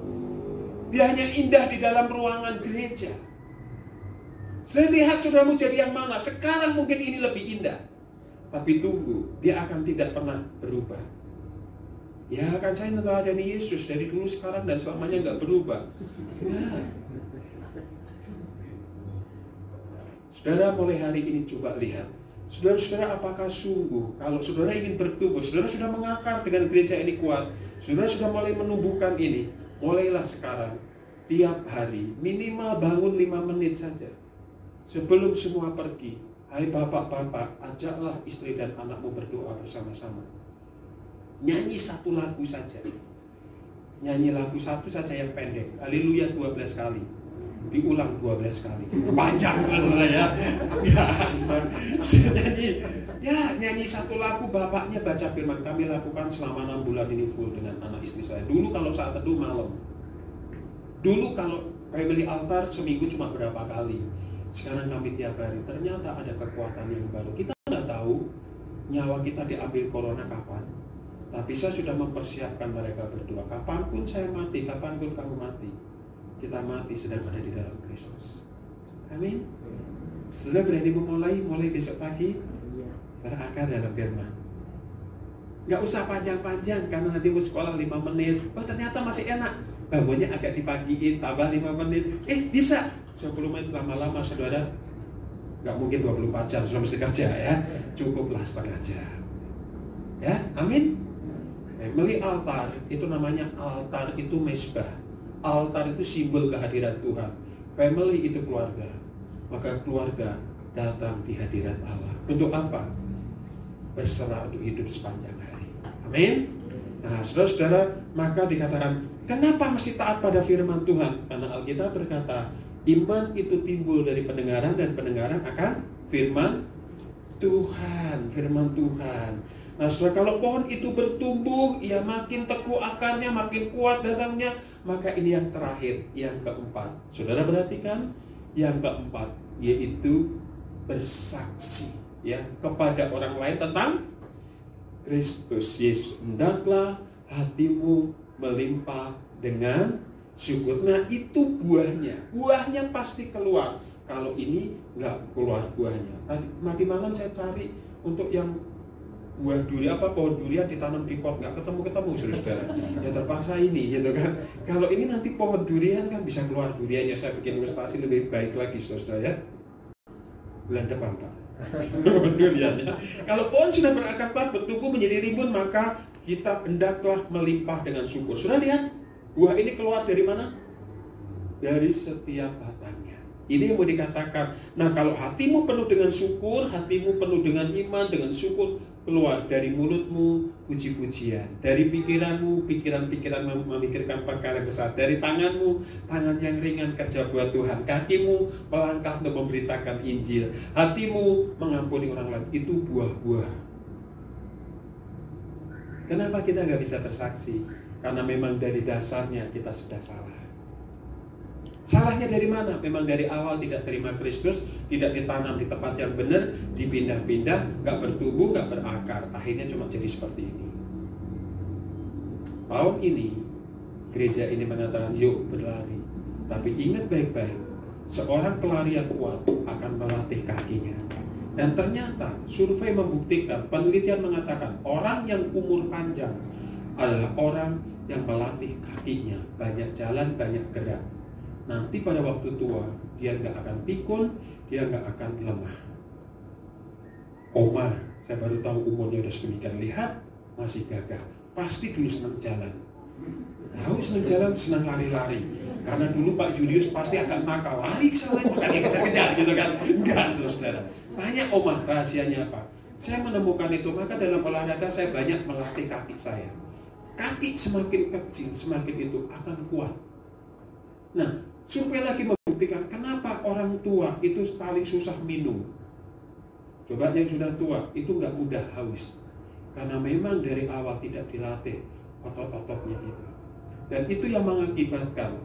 Dia hanya indah di dalam ruangan gereja. Saya lihat saudaramu jadi yang mana. Sekarang mungkin ini lebih indah. Tapi tunggu, dia akan tidak pernah berubah. Ya kan saya meneladani Yesus dari dulu sekarang dan selamanya nggak berubah. Ya. Saudara mulai hari ini coba lihat. Saudara-saudara, apakah sungguh kalau saudara ingin bertumbuh, saudara sudah mengakar dengan gereja ini kuat, saudara sudah mulai menumbuhkan ini, mulailah sekarang tiap hari minimal bangun 5 menit saja sebelum semua pergi. Hai bapak-bapak, ajaklah istri dan anakmu berdoa bersama-sama. Nyanyi satu lagu saja. Nyanyi lagu satu saja yang pendek. Haleluya 12 kali. Diulang 12 kali. Panjang saudara ya. Nyanyi satu lagu, bapaknya baca firman. Kami lakukan selama 6 bulan ini full dengan anak istri saya. Dulu kalau saat teduh malam. Dulu kalau family altar seminggu cuma berapa kali. Sekarang kami tiap hari. Ternyata ada kekuatan yang baru. Kita nggak tahu nyawa kita diambil corona kapan. Tapi saya sudah mempersiapkan mereka berdua. Kapanpun saya mati, kapanpun kamu mati, kita mati sedang ada di dalam Kristus. Amin. Setelah berani mulai besok pagi berakar dalam firman. Gak usah panjang-panjang karena nanti mau sekolah 5 menit. Oh ternyata masih enak. Bangunnya agak dipagiin, tambah 5 menit. Bisa 10 menit lama-lama saudara. Gak mungkin 24 jam sudah mesti kerja ya. Cukuplah setengah jam. Ya, amin. Family altar itu namanya altar itu mesbah. Altar itu simbol kehadiran Tuhan. Family itu keluarga. Maka keluarga datang di hadirat Allah. Untuk apa? Berserah untuk hidup sepanjang hari. Amin. Nah, saudara-saudara, maka dikatakan, kenapa mesti taat pada firman Tuhan? Karena Alkitab berkata, iman itu timbul dari pendengaran dan pendengaran akan firman Tuhan. Firman Tuhan. Nah, saudara, kalau pohon itu bertumbuh, ia makin teguh akarnya, makin kuat datangnya, maka ini yang terakhir, yang keempat. Saudara perhatikan, yang keempat yaitu bersaksi ya kepada orang lain tentang Kristus Yesus. Hendaklah hatimu melimpah dengan syukur. Nah, itu buahnya. Buahnya pasti keluar. Kalau ini nggak keluar buahnya. Tadi malam saya cari untuk yang buah durian, pohon durian ditanam di pot, nggak ketemu saudara. Ya terpaksa ini gitu kan. Kalau ini nanti pohon durian kan bisa keluar duriannya. Saya bikin ilustrasi lebih baik lagi saudara ya. Bulan depan Pak. Duriannya. Kalau pohon sudah berakar kuat, bertumbuh menjadi rimbun, maka kita hendaklah melimpah dengan syukur. Sudah lihat buah ini keluar dari mana? Dari setiap batangnya. Ini yang mau dikatakan. Nah, kalau hatimu penuh dengan syukur, hatimu penuh dengan iman, dengan syukur, keluar dari mulutmu puji-pujian, dari pikiranmu pikiran-pikiran memikirkan perkara besar, dari tanganmu tangan yang ringan kerja buat Tuhan, kakimu melangkah untuk memberitakan Injil, hatimu mengampuni orang lain. Itu buah-buah. Kenapa kita nggak bisa bersaksi? Karena memang dari dasarnya kita sudah salah. Salahnya dari mana? Memang dari awal tidak terima Kristus, tidak ditanam di tempat yang benar, dipindah-pindah, gak bertumbuh, gak berakar. Akhirnya cuma jadi seperti ini. Tahun ini, gereja ini mengatakan, yuk berlari. Tapi ingat baik-baik, seorang pelari yang kuat akan melatih kakinya. Dan ternyata survei membuktikan, penelitian mengatakan, orang yang umur panjang adalah orang yang melatih kakinya. Banyak jalan, banyak gerak. Nanti pada waktu tua, dia nggak akan pikun, dia nggak akan lemah. Oma, saya baru tahu umurnya udah sedemikian, lihat, masih gagah. Pasti dulu senang jalan. Tahu senang jalan, senang lari-lari. Karena dulu Pak Julius pasti akan nakal, lari ke sana, makanya kejar-kejar gitu kan. Enggak, saudara. Tanya Oma, rahasianya apa? Saya menemukan itu, maka dalam olahraga saya banyak melatih kaki saya. Kaki semakin kecil, semakin itu akan kuat. Nah, survei lagi membuktikan kenapa orang tua itu paling susah minum. Coba yang sudah tua itu nggak mudah haus, karena memang dari awal tidak dilatih otot-ototnya itu. Dan itu yang mengakibatkan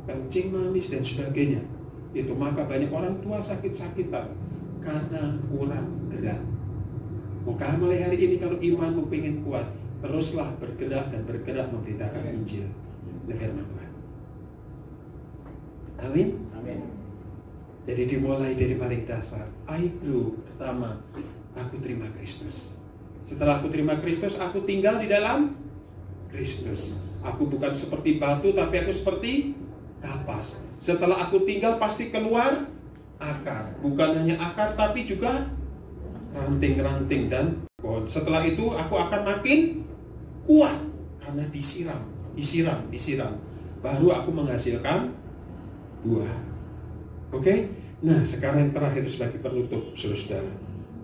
kencing manis dan sebagainya. Itu maka banyak orang tua sakit-sakitan karena kurang gerak. Maka mulai hari ini kalau imanmu pengen kuat, teruslah bergerak dan bergerak memberitakan Injil. Firman Tuhan. Amin. Amin. Jadi dimulai dari paling dasar. I grew. Pertama, aku terima Kristus. Setelah aku terima Kristus, aku tinggal di dalam Kristus. Aku bukan seperti batu, tapi aku seperti kapas. Setelah aku tinggal, pasti keluar akar. Bukan hanya akar, tapi juga ranting-ranting dan pohon. Setelah itu, aku akan makin kuat karena disiram. Baru aku menghasilkan buah. Oke? Nah, sekarang yang terakhir sebagai penutup, saudara.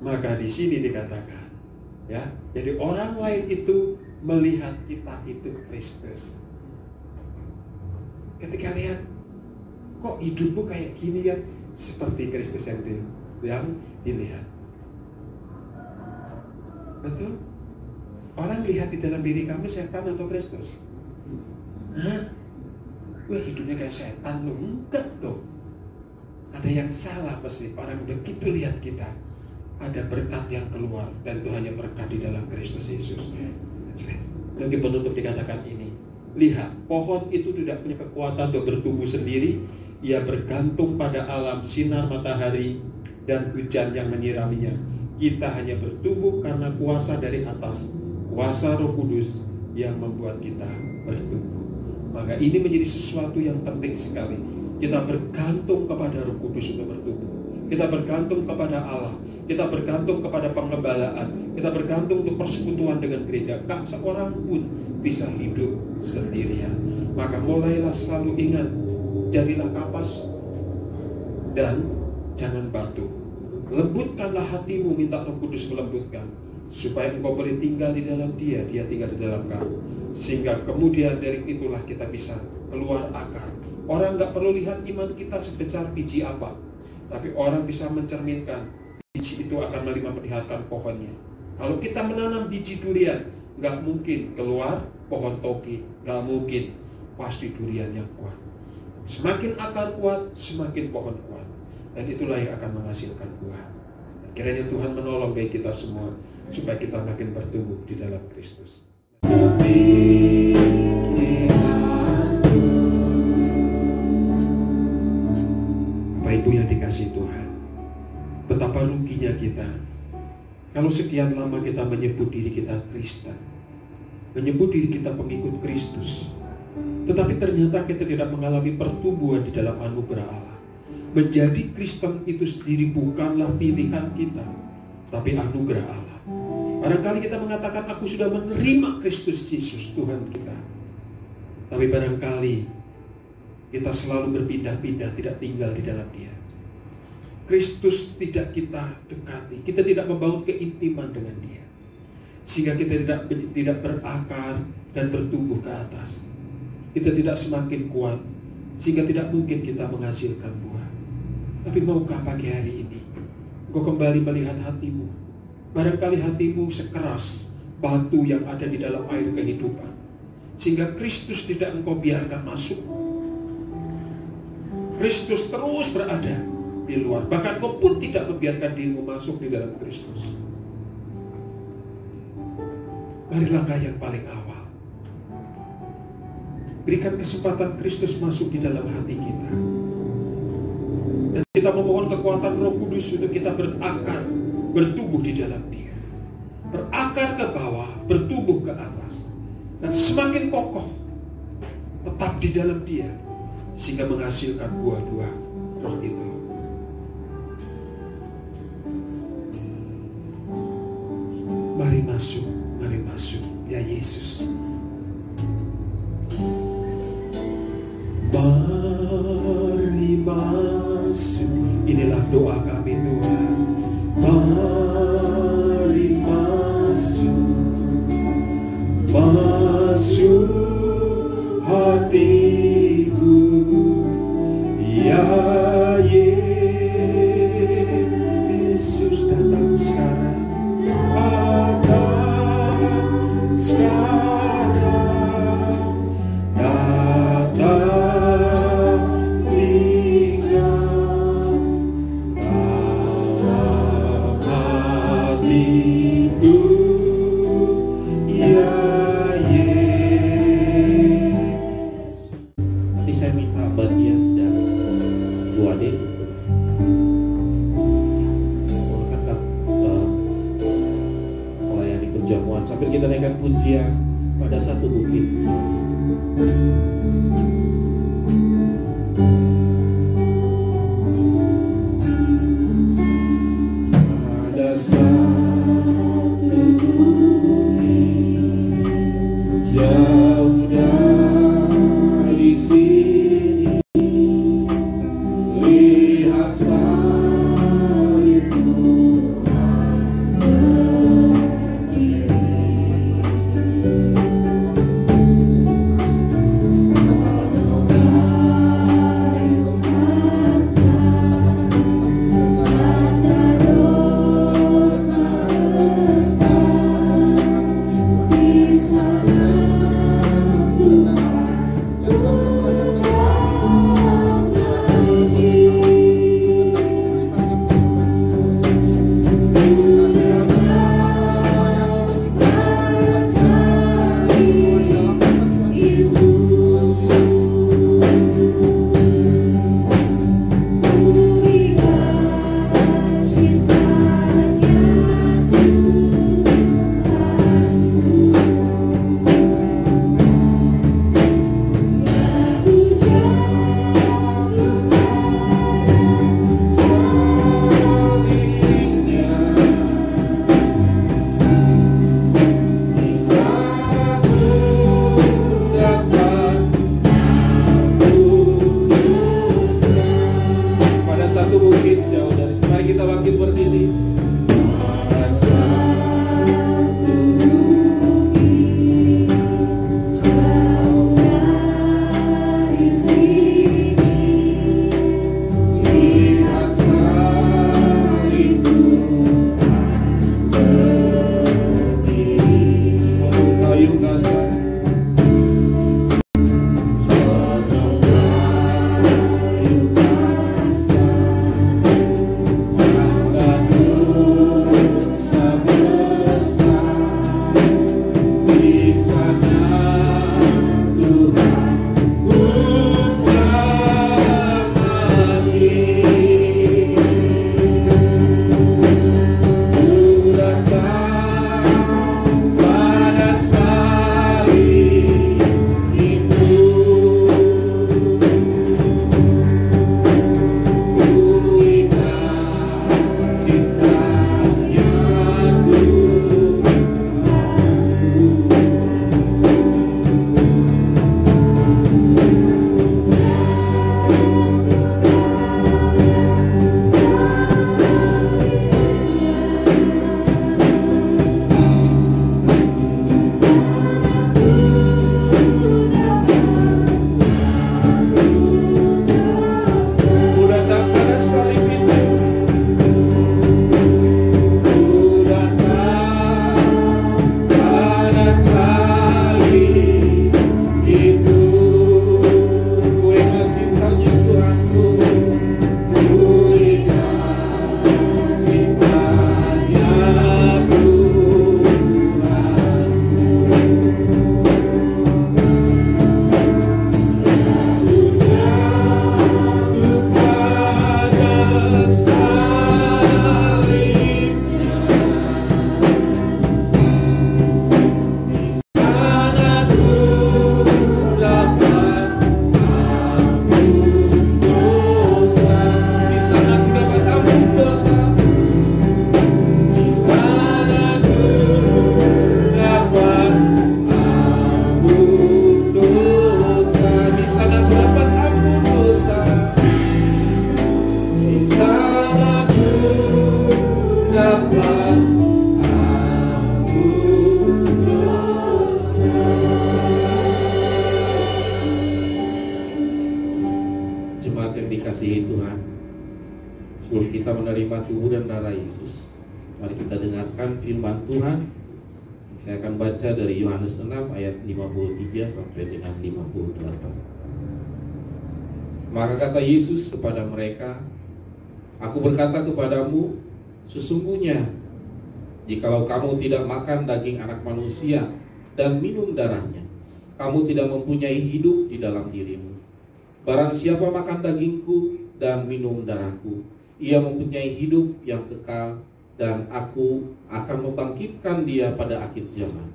Maka di sini dikatakan, ya, jadi orang lain itu melihat kita itu Kristus. Ketika lihat, kok hidupmu kayak gini ya, seperti Kristus yang dilihat. Betul? Orang lihat di dalam diri kamu setan atau Kristus? Hah? Wah, hidupnya kayak setan loh. Enggak dong. Ada yang salah pasti. Orang begitu lihat kita, ada berkat yang keluar, dan itu hanya berkat di dalam Kristus Yesus. Dan di penutup dikatakan ini, lihat, pohon itu tidak punya kekuatan untuk bertumbuh sendiri. Ia bergantung pada alam, sinar matahari dan hujan yang menyiraminya. Kita hanya bertumbuh karena kuasa dari atas, kuasa Roh Kudus yang membuat kita bertumbuh. Maka ini menjadi sesuatu yang penting sekali. Kita bergantung kepada Roh Kudus untuk bertumbuh. Kita bergantung kepada Allah. Kita bergantung kepada pengembalaan. Kita bergantung untuk persekutuan dengan gereja. Tak seorang pun bisa hidup sendirian. Maka mulailah selalu ingat, jadilah kapas dan jangan batu. Lembutkanlah hatimu, minta Roh Kudus melembutkan, supaya engkau boleh tinggal di dalam dia, dia tinggal di dalam kamu. Sehingga kemudian dari itulah kita bisa keluar akar. Orang nggak perlu lihat iman kita sebesar biji apa, tapi orang bisa mencerminkan biji itu akan memperlihatkan pohonnya. Kalau kita menanam biji durian, nggak mungkin keluar pohon toki, nggak mungkin, pasti durian yang kuat. Semakin akar kuat, semakin pohon kuat, dan itulah yang akan menghasilkan buah. Kiranya Tuhan menolong bagi kita semua supaya kita makin bertumbuh di dalam Kristus. Bapak Ibu yang dikasihi Tuhan, betapa ruginya kita kalau sekian lama kita menyebut diri kita Kristen, menyebut diri kita pengikut Kristus, tetapi ternyata kita tidak mengalami pertumbuhan di dalam anugerah Allah. Menjadi Kristen itu sendiri bukanlah pilihan kita, tapi anugerah Allah. Barangkali kita mengatakan, aku sudah menerima Kristus Yesus Tuhan kita. Tapi barangkali kita selalu berpindah-pindah, tidak tinggal di dalam dia. Kristus tidak kita dekati, kita tidak membangun keintiman dengan dia. sehingga kita tidak berakar dan bertumbuh ke atas. Kita tidak semakin kuat sehingga tidak mungkin kita menghasilkan buah. Tapi maukah pagi hari ini Engkau kembali melihat hatimu? Barangkali hatimu sekeras batu yang ada di dalam air kehidupan, sehingga Kristus tidak engkau biarkan masuk. Kristus terus berada di luar. Bahkan engkau pun tidak membiarkan dirimu masuk di dalam Kristus. Mari langkah yang paling awal. Berikan kesempatan Kristus masuk di dalam hati kita. Dan kita memohon kekuatan Roh Kudus untuk kita berakar, bertumbuh di dalam Dia. Berakar ke bawah, bertumbuh ke atas. Dan semakin kokoh tetap di dalam Dia, sehingga menghasilkan buah-buah Roh itu. Mari masuk ya Yesus. Mari masuk, inilah doa kami Tuhan. Mari masuk hatiku ya Yesus, datang sekarang. Sambil kita naikkan pujian pada satu bukit. Pada satu bukit jauh dari sini, lihat salib kita menerima tubuh dan darah Yesus. Mari kita dengarkan firman Tuhan. Saya akan baca dari Yohanes 6 ayat 53 sampai dengan 58. Maka kata Yesus kepada mereka, Aku berkata kepadamu, sesungguhnya jikalau kamu tidak makan daging anak manusia dan minum darahnya, kamu tidak mempunyai hidup di dalam dirimu. Barang siapa makan dagingku dan minum darahku, ia mempunyai hidup yang kekal, dan aku akan membangkitkan dia pada akhir zaman.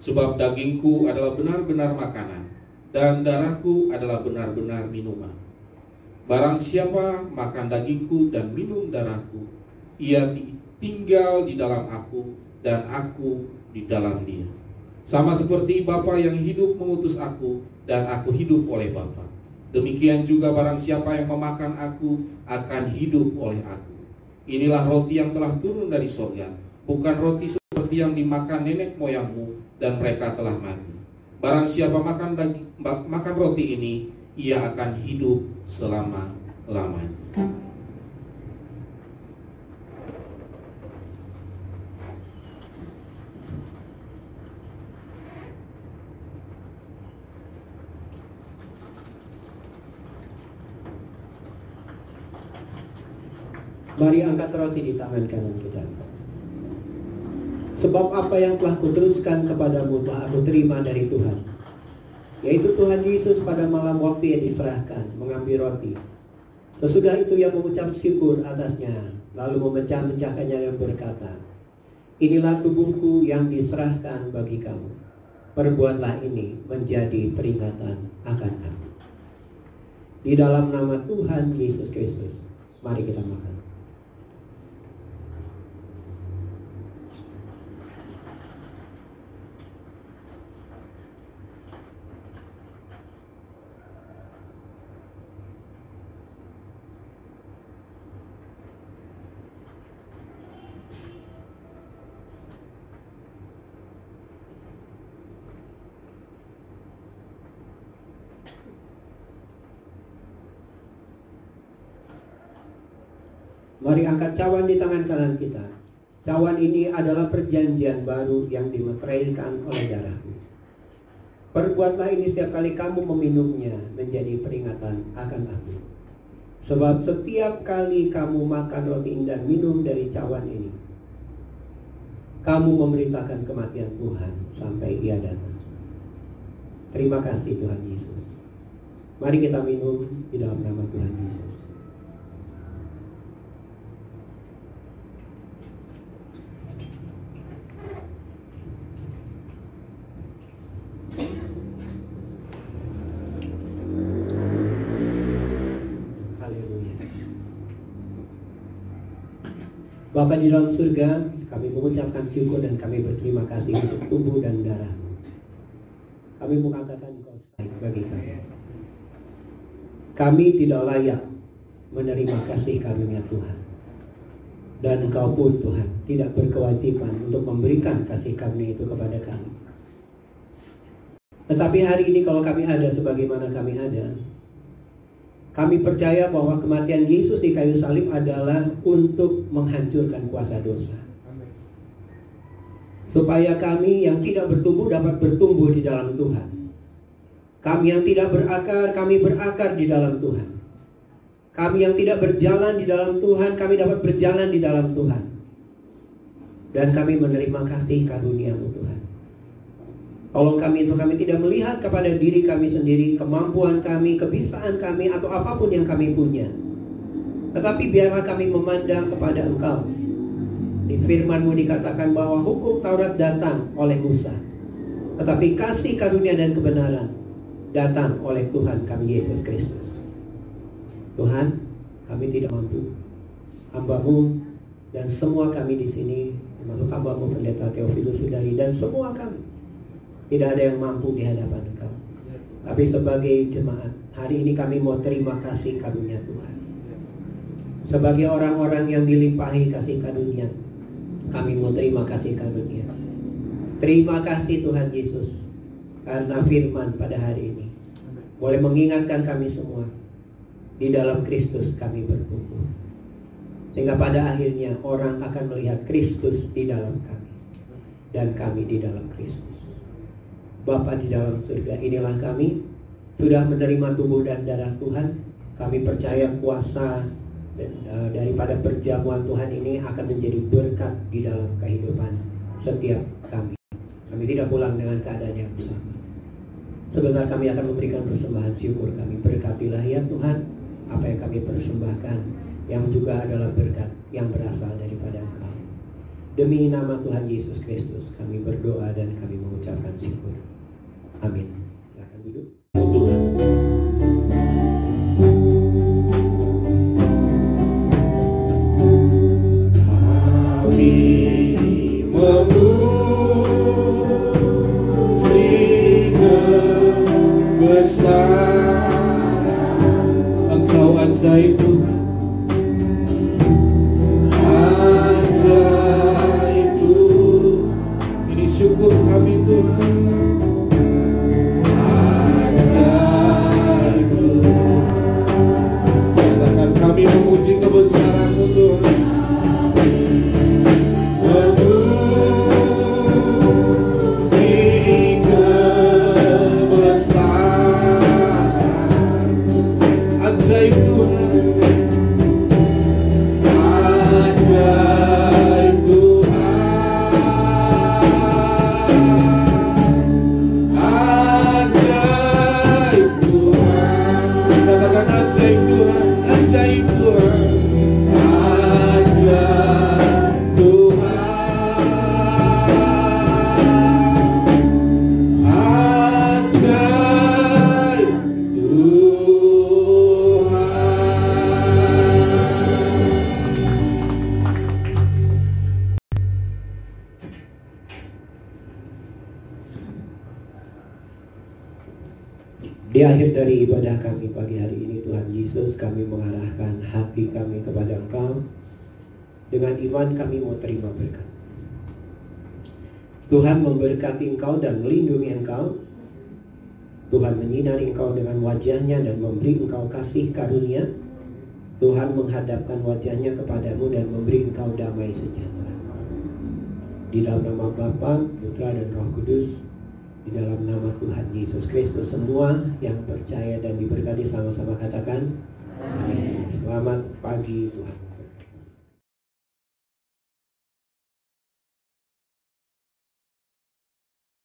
Sebab dagingku adalah benar-benar makanan, dan darahku adalah benar-benar minuman. Barang siapa makan dagingku dan minum darahku, ia tinggal di dalam aku, dan aku di dalam dia. Sama seperti Bapa yang hidup mengutus aku, dan aku hidup oleh Bapa. Demikian juga barang siapa yang memakan aku akan hidup oleh aku. Inilah roti yang telah turun dari surga, bukan roti seperti yang dimakan nenek moyangmu dan mereka telah mati. Barang siapa makan roti ini, ia akan hidup selama-lamanya. Mari angkat roti di tangan kanan kita. Sebab apa yang telah kuteruskan kepadamu telah aku terima dari Tuhan, yaitu Tuhan Yesus pada malam waktu yang diserahkan mengambil roti. Sesudah itu ia mengucap syukur atasnya, lalu memecah-mecahkannya dan berkata, Inilah tubuhku yang diserahkan bagi kamu. Perbuatlah ini menjadi peringatan akan aku. Di dalam nama Tuhan Yesus Kristus, mari kita makan. Mari angkat cawan di tangan kanan kita. Cawan ini adalah perjanjian baru yang dimeteraikan oleh darahku. Perbuatlah ini setiap kali kamu meminumnya menjadi peringatan akan aku. Sebab setiap kali kamu makan roti dan minum dari cawan ini, kamu memberitakan kematian Tuhan sampai ia datang. Terima kasih Tuhan Yesus. Mari kita minum di dalam nama Tuhan Yesus. Bapa di dalam surga, kami mengucapkan syukur dan kami berterima kasih untuk tubuh dan darah. Kami mengatakan Engkau baik bagi kami. Kami tidak layak menerima kasih karunia Tuhan. Dan Engkau pun Tuhan tidak berkewajiban untuk memberikan kasih karunia itu kepada kami. Tetapi hari ini kalau kami ada sebagaimana kami ada, kami percaya bahwa kematian Yesus di kayu salib adalah untuk menghancurkan kuasa dosa. Supaya kami yang tidak bertumbuh dapat bertumbuh di dalam Tuhan. Kami yang tidak berakar, kami berakar di dalam Tuhan. Kami yang tidak berjalan di dalam Tuhan, kami dapat berjalan di dalam Tuhan. Dan kami menerima kasih karunia-Mu Tuhan. Tolong kami untuk kami tidak melihat kepada diri kami sendiri, kemampuan kami, kebisaan kami, atau apapun yang kami punya. Tetapi biarlah kami memandang kepada Engkau. Di firman-Mu dikatakan bahwa hukum Taurat datang oleh Musa, tetapi kasih karunia dan kebenaran datang oleh Tuhan kami Yesus Kristus. Tuhan, kami tidak mampu. Hamba-Mu dan semua kami di sini, termasuk hamba-Mu Pendeta Theophilus Sudari dan semua kami, tidak ada yang mampu di hadapan Engkau. Tapi sebagai jemaat, hari ini kami mau terima kasih karunia Tuhan. Sebagai orang-orang yang dilimpahi kasih karunia, kami mau terima kasih karunia. Terima kasih Tuhan Yesus, karena firman pada hari ini boleh mengingatkan kami semua, di dalam Kristus kami bertumbuh. Sehingga pada akhirnya orang akan melihat Kristus di dalam kami dan kami di dalam Kristus. Bapa di dalam surga, inilah kami sudah menerima tubuh dan darah Tuhan. Kami percaya kuasa daripada perjamuan Tuhan ini akan menjadi berkat di dalam kehidupan setiap kami. Kami tidak pulang dengan keadaan yang sama. Sebentar kami akan memberikan persembahan syukur kami. Berkatilah ya Tuhan apa yang kami persembahkan, yang juga adalah berkat yang berasal daripada Engkau. Demi nama Tuhan Yesus Kristus kami berdoa dan kami mengucapkan syukur. Amin. Silakan duduk. Tuhan, kami memuji kebesaran Engkau ajaib Tuhan. Ajaib Tuhan, ini syukur kami Tuhan. Ajaib Tuhan, katakan kami memuji kebesaran-Mu Tuhan. Memuji kebesaran ajaib Tuhan. Ajaib Tuhan. Ajaib Tuhan. Katakan ajaib Tuhan. Ajaib Tuhan. Ajaib Tuhan. Ajaib Di akhir dari ibadah kami pagi hari ini Tuhan Yesus, kami mengarahkan hati kami kepada Engkau. Dengan iman kami mau terima berkat. Tuhan memberkati Engkau dan melindungi Engkau. Tuhan menyinari Engkau dengan wajahnya dan memberi Engkau kasih karunia. Tuhan menghadapkan wajahnya kepadamu dan memberi Engkau damai sejahtera. Di dalam nama Bapa, Putra dan Roh Kudus, di dalam nama Tuhan Yesus Kristus, semua yang percaya dan diberkati sama-sama katakan amin. Selamat pagi Tuhan.